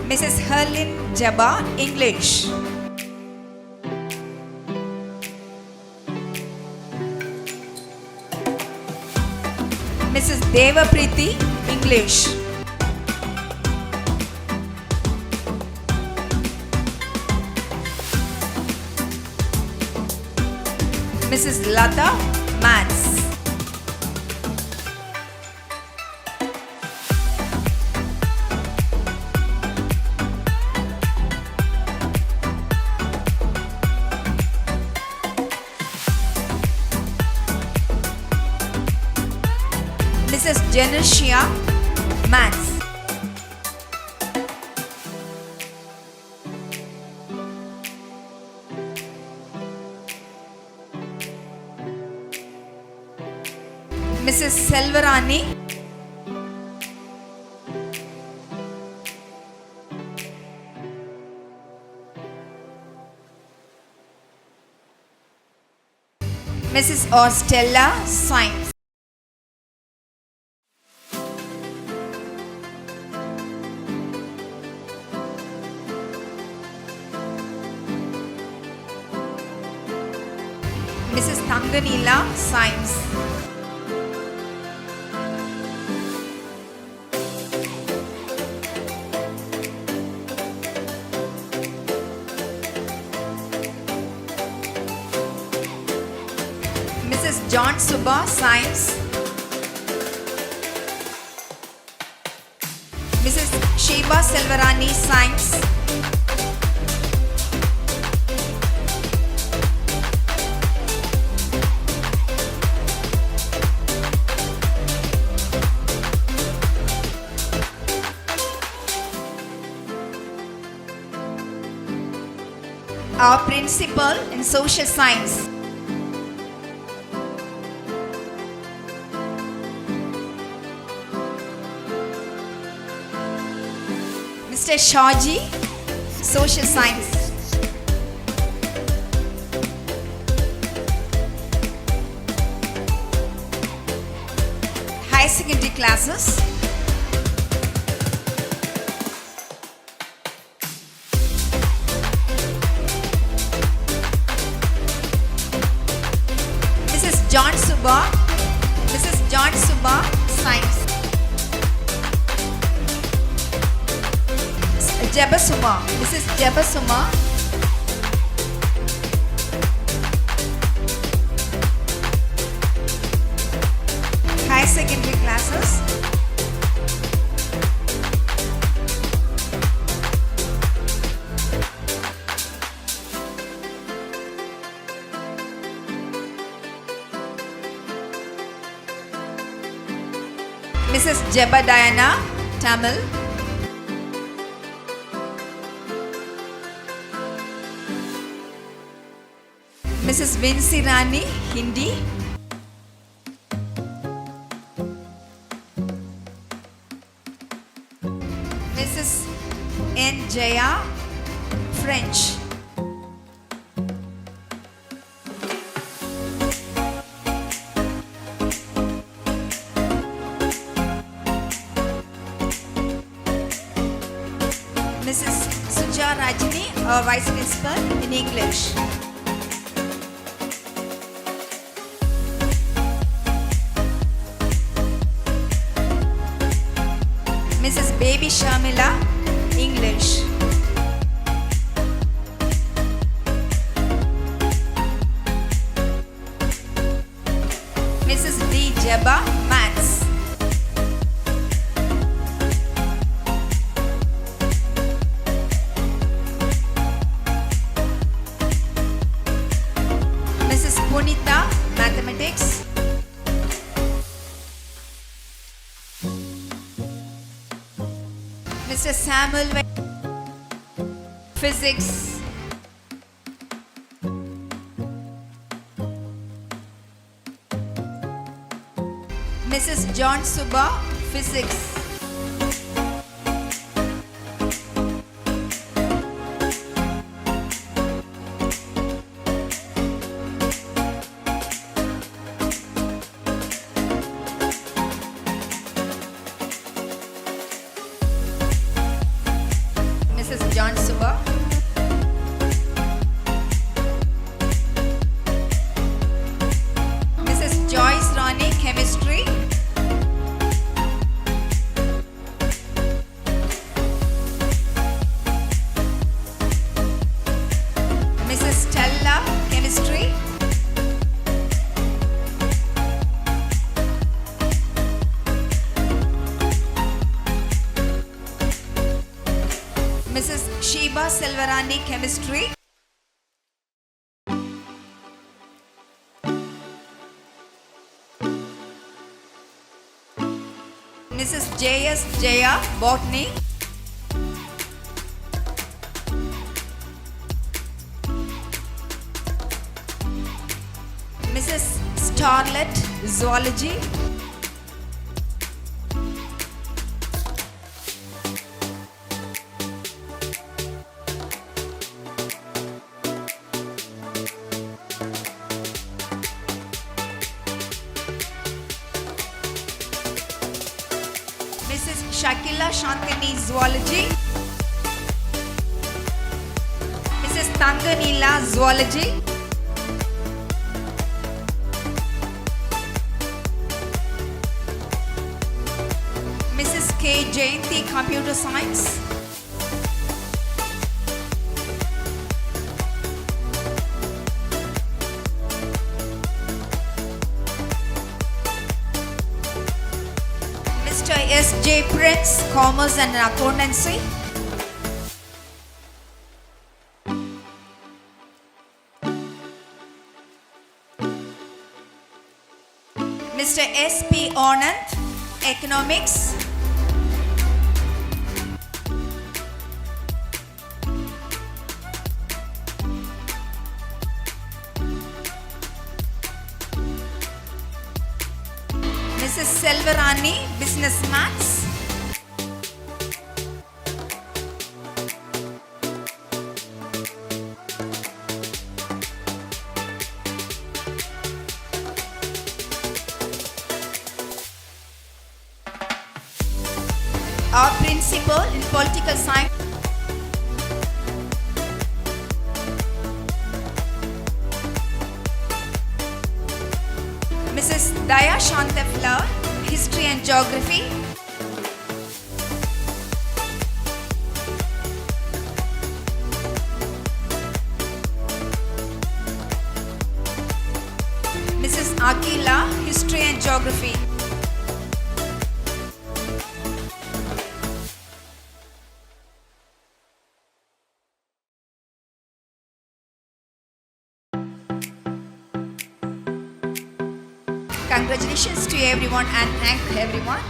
Mrs. Herlin Jabba, English. Mrs. Deva Preeti, English. Mrs. Lata, Maths. Mrs. Genesia, Maths. Mrs. Selvarani, Mrs. Ostella, Science. Mrs. Tanganila, Science. Mrs. John Suba, Science. Mrs. Sheba Selvarani, Science. Our principal in social science, Mr. Shaji, social science. High secondary classes, John Suba, Mrs. John Suba, Science. Jeba Suma, Mrs. Jeba Suma. High secondary classes. Mrs. Jeba Diana, Tamil. Mrs. Vinci Rani, Hindi. Mrs. N. Jaya, French. Mrs. Suja Rajini, Vice Principal in English. Baby Shamila, English. Mrs. D. Jeba, Maths. Mrs. Punita, Mathematics. Mr. Samuel, Physics. Mrs. John Suba, Physics. Mrs. John Suba. Mrs. Joyce Ronnie, Chemistry. Mrs. Stella, Chemistry. Mrs. Sheba Selvarani, Chemistry. Mrs. J.S. Jaya, Botany. Mrs. Starlet, Zoology. Mrs. Shakila Shantini, Zoology. Mrs. Tanganila, Zoology. Mrs. K. Jayanti, Computer Science. Mr. S. J. Prince, Commerce and Accountancy. Mr. S. P. Anand, Economics. Mrs. Selvarani, Business Maths. Our principal in Political Science. Mrs. Daya Shantefla, History and Geography. Mrs. Akila, History and Geography. Congratulations to everyone and thank everyone.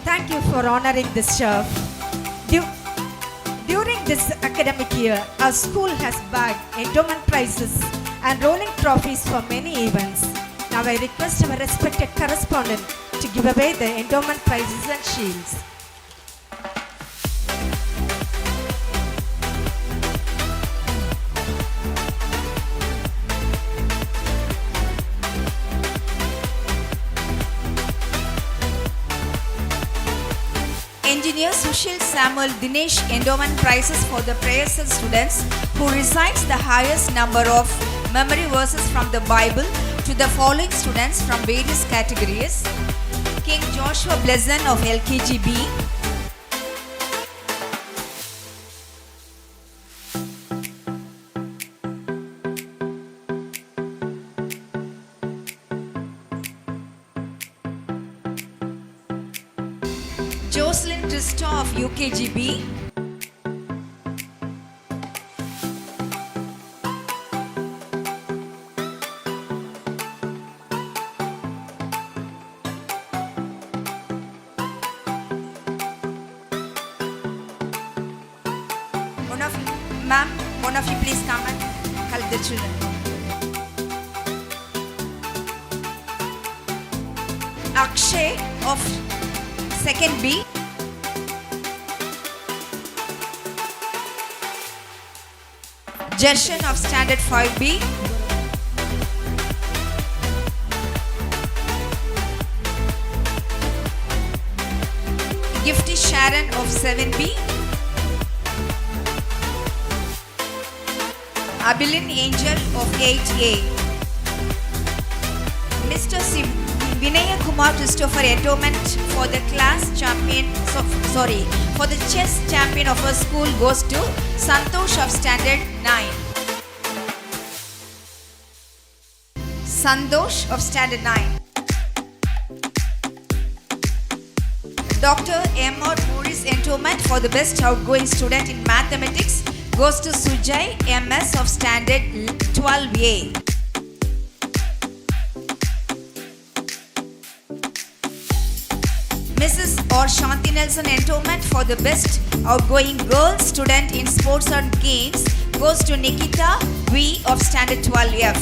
Thank you for honoring this chef. During this academic year, our school has bagged endowment prizes and rolling trophies for many events. Now I request our respected correspondent to give away the endowment prizes and shields. Engineer Sushil Samuel Dinesh Endowment Prizes for the prayer cell students who recites the highest number of memory verses from the Bible to the following students from various categories: King Joshua Pleasant of LKGB, Jocelyn Christo of UKGB, one of you please come and help the children. Akshay of 2nd B, Jershan of Standard 5B, Gifty Sharon of 7B, Abilin Angel of 8A, Mr. Vinaya Kumar Christopher Endowment for the for the chess champion of our school goes to Santosh of Standard 9. Santosh of Standard 9. Dr. M. R. Morris Endowment for the best outgoing student in mathematics goes to Sujay MS of Standard 12A. Mrs. or Shanti Nelson Endowment for the best outgoing girl student in sports and games goes to Nikita V of Standard 12F.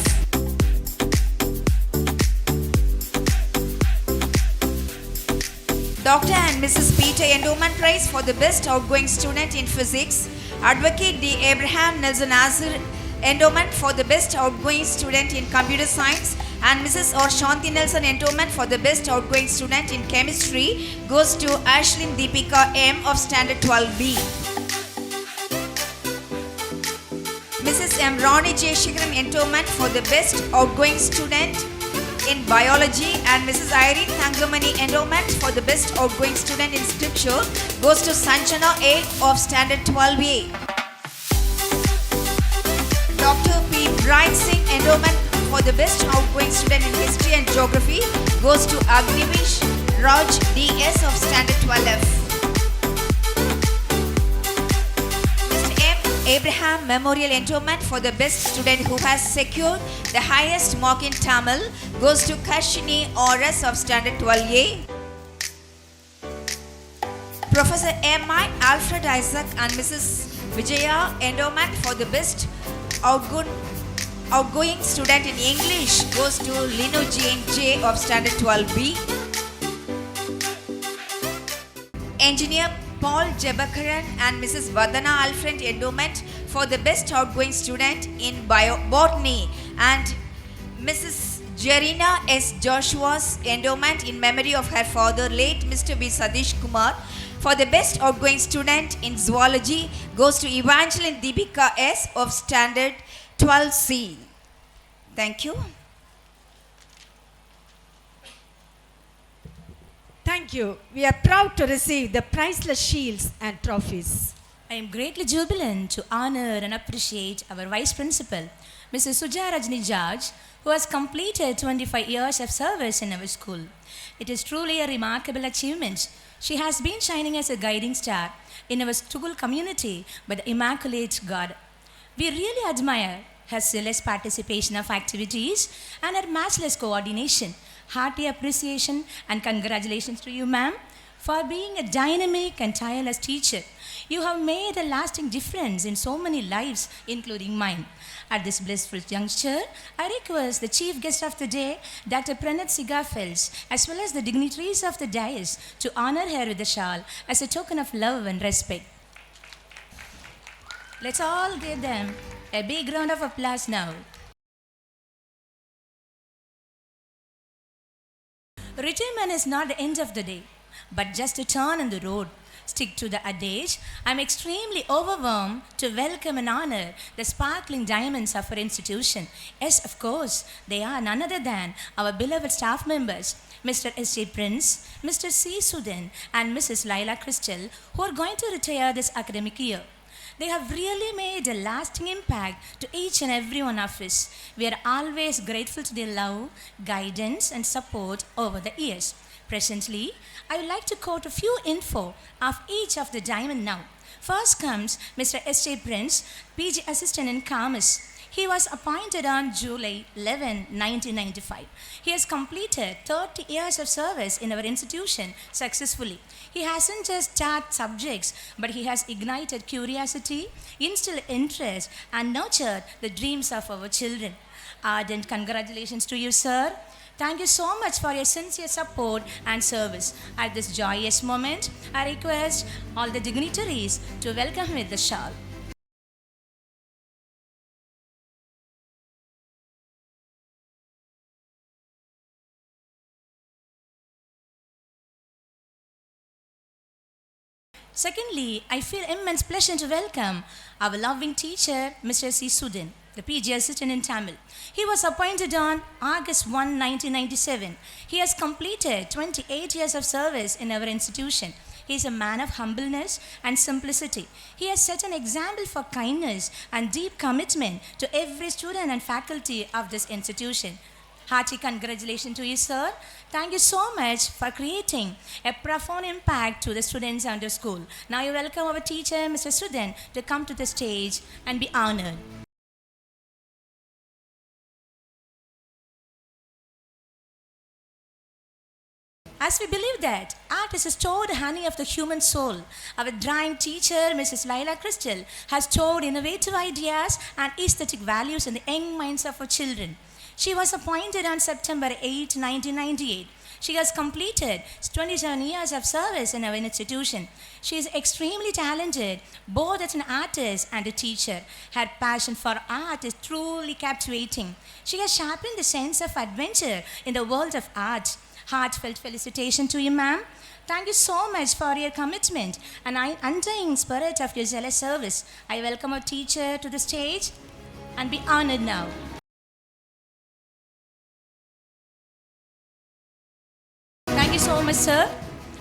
Dr. and Mrs. Peter Endowment Prize for the best outgoing student in physics. Advocate D. Abraham Nelson Azir Endowment for the best outgoing student in computer science, and Mrs. or Shanti Nelson Endowment for the best outgoing student in chemistry goes to Ashlyn Deepika M of Standard 12B. Mrs. M. Ronnie J. Shikram Endowment for the best outgoing student in biology, and Mrs. Irene Thangamani Endowment for the best outgoing student in scripture goes to Sanjana A of Standard 12A. Dr. P. Bright Singh Endowment for the best outgoing student in history and geography goes to Agnivish Raj DS of Standard 12F. Mr. M. Abraham Memorial Endowment for the best student who has secured the highest mark in Tamil goes to Kashini RS of Standard 12A. Professor M.I. Alfred Isaac and Mrs. Vijaya Endowment for the best outgoing student in English goes to Lino Jane J of Standard 12B. Engineer Paul Jebakaran and Mrs. Vadana Alfred Endowment for the best outgoing student in botany, and Mrs. Jerina S. Joshua's Endowment in memory of her father, late Mr. V. Sadish Kumar, for the best outgoing student in zoology goes to Evangeline Deepika S. of Standard 12C. Thank you. Thank you. We are proud to receive the priceless shields and trophies. I am greatly jubilant to honor and appreciate our Vice Principal, Mrs. Suja Rajni Jaj, who has completed 25 years of service in our school. It is truly a remarkable achievement. She has been shining as a guiding star in our school community by the Immaculate God. We really admire her zealous participation of activities and her matchless coordination. Hearty appreciation and congratulations to you, ma'am, for being a dynamic and tireless teacher. You have made a lasting difference in so many lives, including mine. At this blissful juncture, I request the chief guest of the day, Dr. Pranat Sigafels, as well as the dignitaries of the dais, to honor her with a shawl as a token of love and respect. Let's all give them a big round of applause now. Retirement is not the end of the day, but just a turn in the road. stick to the adage. I'm extremely overwhelmed to welcome and honor the sparkling diamonds of our institution. Yes, of course, they are none other than our beloved staff members, Mr. S.J. Prince, Mr. C. Sudan, and Mrs. Laila Crystal, who are going to retire this academic year. They have really made a lasting impact to each and every one of us. We are always grateful to their love, guidance, and support over the years. Presently, I would like to quote a few info of each of the diamond now. First comes Mr. S.J. Prince, PG Assistant in Commerce. He was appointed on July 11, 1995. He has completed 30 years of service in our institution successfully. He hasn't just taught subjects, but he has ignited curiosity, instilled interest, and nurtured the dreams of our children. Ardent congratulations to you, sir. Thank you so much for your sincere support and service. At this joyous moment, I request all the dignitaries to welcome with the shawl. Secondly, I feel immense pleasure to welcome our loving teacher, Mr. C. Sudan, the PG Assistant in Tamil. He was appointed on August 1, 1997. He has completed 28 years of service in our institution. He is a man of humbleness and simplicity. He has set an example for kindness and deep commitment to every student and faculty of this institution. Hearty congratulations to you, sir. Thank you so much for creating a profound impact to the students under school. Now you welcome our teacher, Mr. Sudan, to come to the stage and be honored. As we believe that art is the stored honey of the human soul, our drawing teacher, Mrs. Laila Crystal, has stored innovative ideas and aesthetic values in the young minds of our children. She was appointed on September 8, 1998. She has completed 27 years of service in our institution. She is extremely talented, both as an artist and a teacher. Her passion for art is truly captivating. She has sharpened the sense of adventure in the world of art. Heartfelt felicitation to you, ma'am. Thank you so much for your commitment and undying spirit of your zealous service. I welcome our teacher to the stage and be honored now. Thank you so much, sir.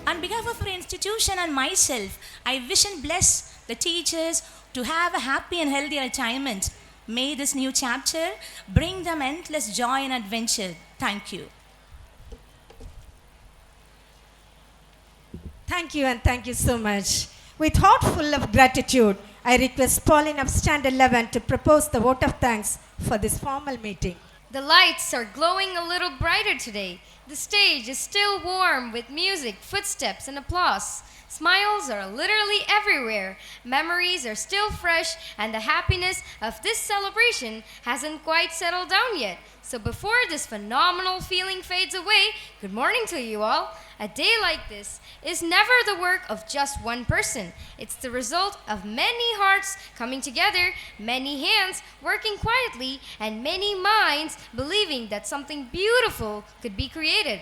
On behalf of our institution and myself, I wish and bless the teachers to have a happy and healthy retirement. May this new chapter bring them endless joy and adventure. Thank you. Thank you and thank you so much. With heart full of gratitude, I request Pauline of Stand 11 to propose the vote of thanks for this formal meeting. The lights are glowing a little brighter today. The stage is still warm with music, footsteps, and applause. Smiles are literally everywhere. Memories are still fresh, and the happiness of this celebration hasn't quite settled down yet. So before this phenomenal feeling fades away, good morning to you all. A day like this is never the work of just one person. It's the result of many hearts coming together, many hands working quietly, and many minds believing that something beautiful could be created.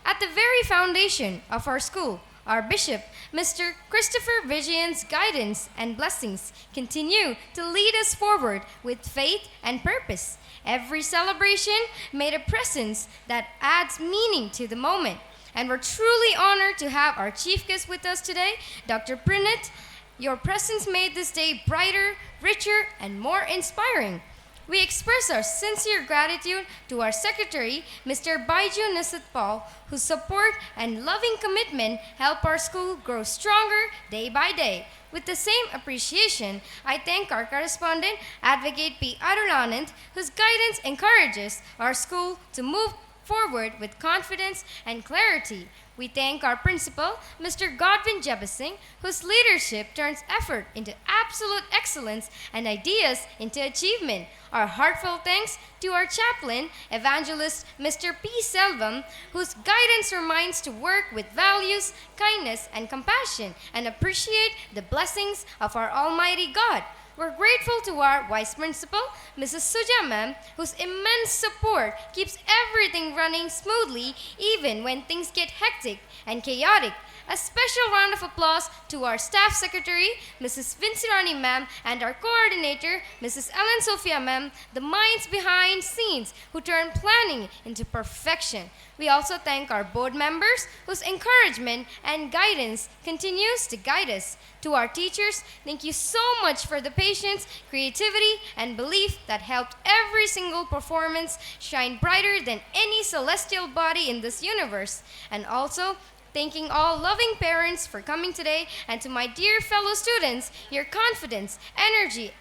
At the very foundation of our school, our bishop, Mr. Christopher Vigian's guidance and blessings continue to lead us forward with faith and purpose. Every celebration made a presence that adds meaning to the moment. And we're truly honored to have our chief guest with us today, Dr. Prinit. Your presence made this day brighter, richer, and more inspiring. We express our sincere gratitude to our secretary, Mr. Baiju Nisat Paul, whose support and loving commitment help our school grow stronger day by day. With the same appreciation, I thank our correspondent, Advocate P. Arulanand, whose guidance encourages our school to move forward with confidence and clarity. We thank our principal, Mr. Godwin Jebasing, whose leadership turns effort into absolute excellence and ideas into achievement. Our heartfelt thanks to our chaplain, evangelist Mr. P. Selvam, whose guidance reminds to work with values, kindness, and compassion, and appreciate the blessings of our Almighty God. We're grateful to our Vice Principal, Mrs. Suja Ma'am, whose immense support keeps everything running smoothly even when things get hectic and chaotic. A special round of applause to our staff secretary, Mrs. Vincirani ma'am, and our coordinator, Mrs. Ellen Sophia ma'am, the minds behind scenes who turn planning into perfection. We also thank our board members whose encouragement and guidance continues to guide us. To our teachers, thank you so much for the patience, creativity, and belief that helped every single performance shine brighter than any celestial body in this universe. And also, thanking all loving parents for coming today, and to my dear fellow students, your confidence, energy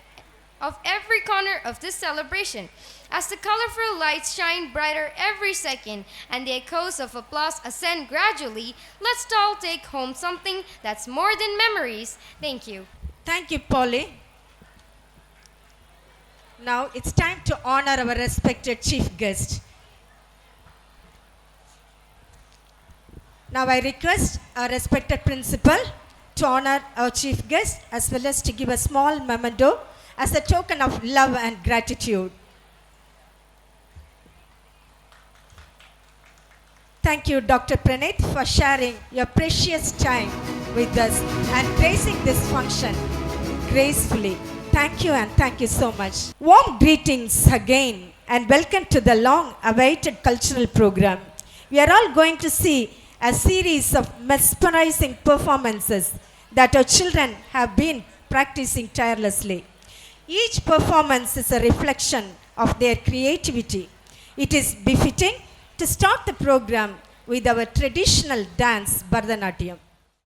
of every corner of this celebration. As the colorful lights shine brighter every second and the echoes of applause ascend gradually, let's all take home something that's more than memories. Thank you. Thank you, Polly. Now it's time to honor our respected chief guest. Now I request our respected principal to honor our chief guest as well as to give a small memento as a token of love and gratitude. Thank you, Dr. Pranit, for sharing your precious time with us and gracing this function gracefully. Thank you and thank you so much. Warm greetings again and welcome to the long-awaited cultural program. We are all going to see a series of mesmerizing performances that our children have been practicing tirelessly. Each performance is a reflection of their creativity. It is befitting to start the program with our traditional dance, Bharatanatyam.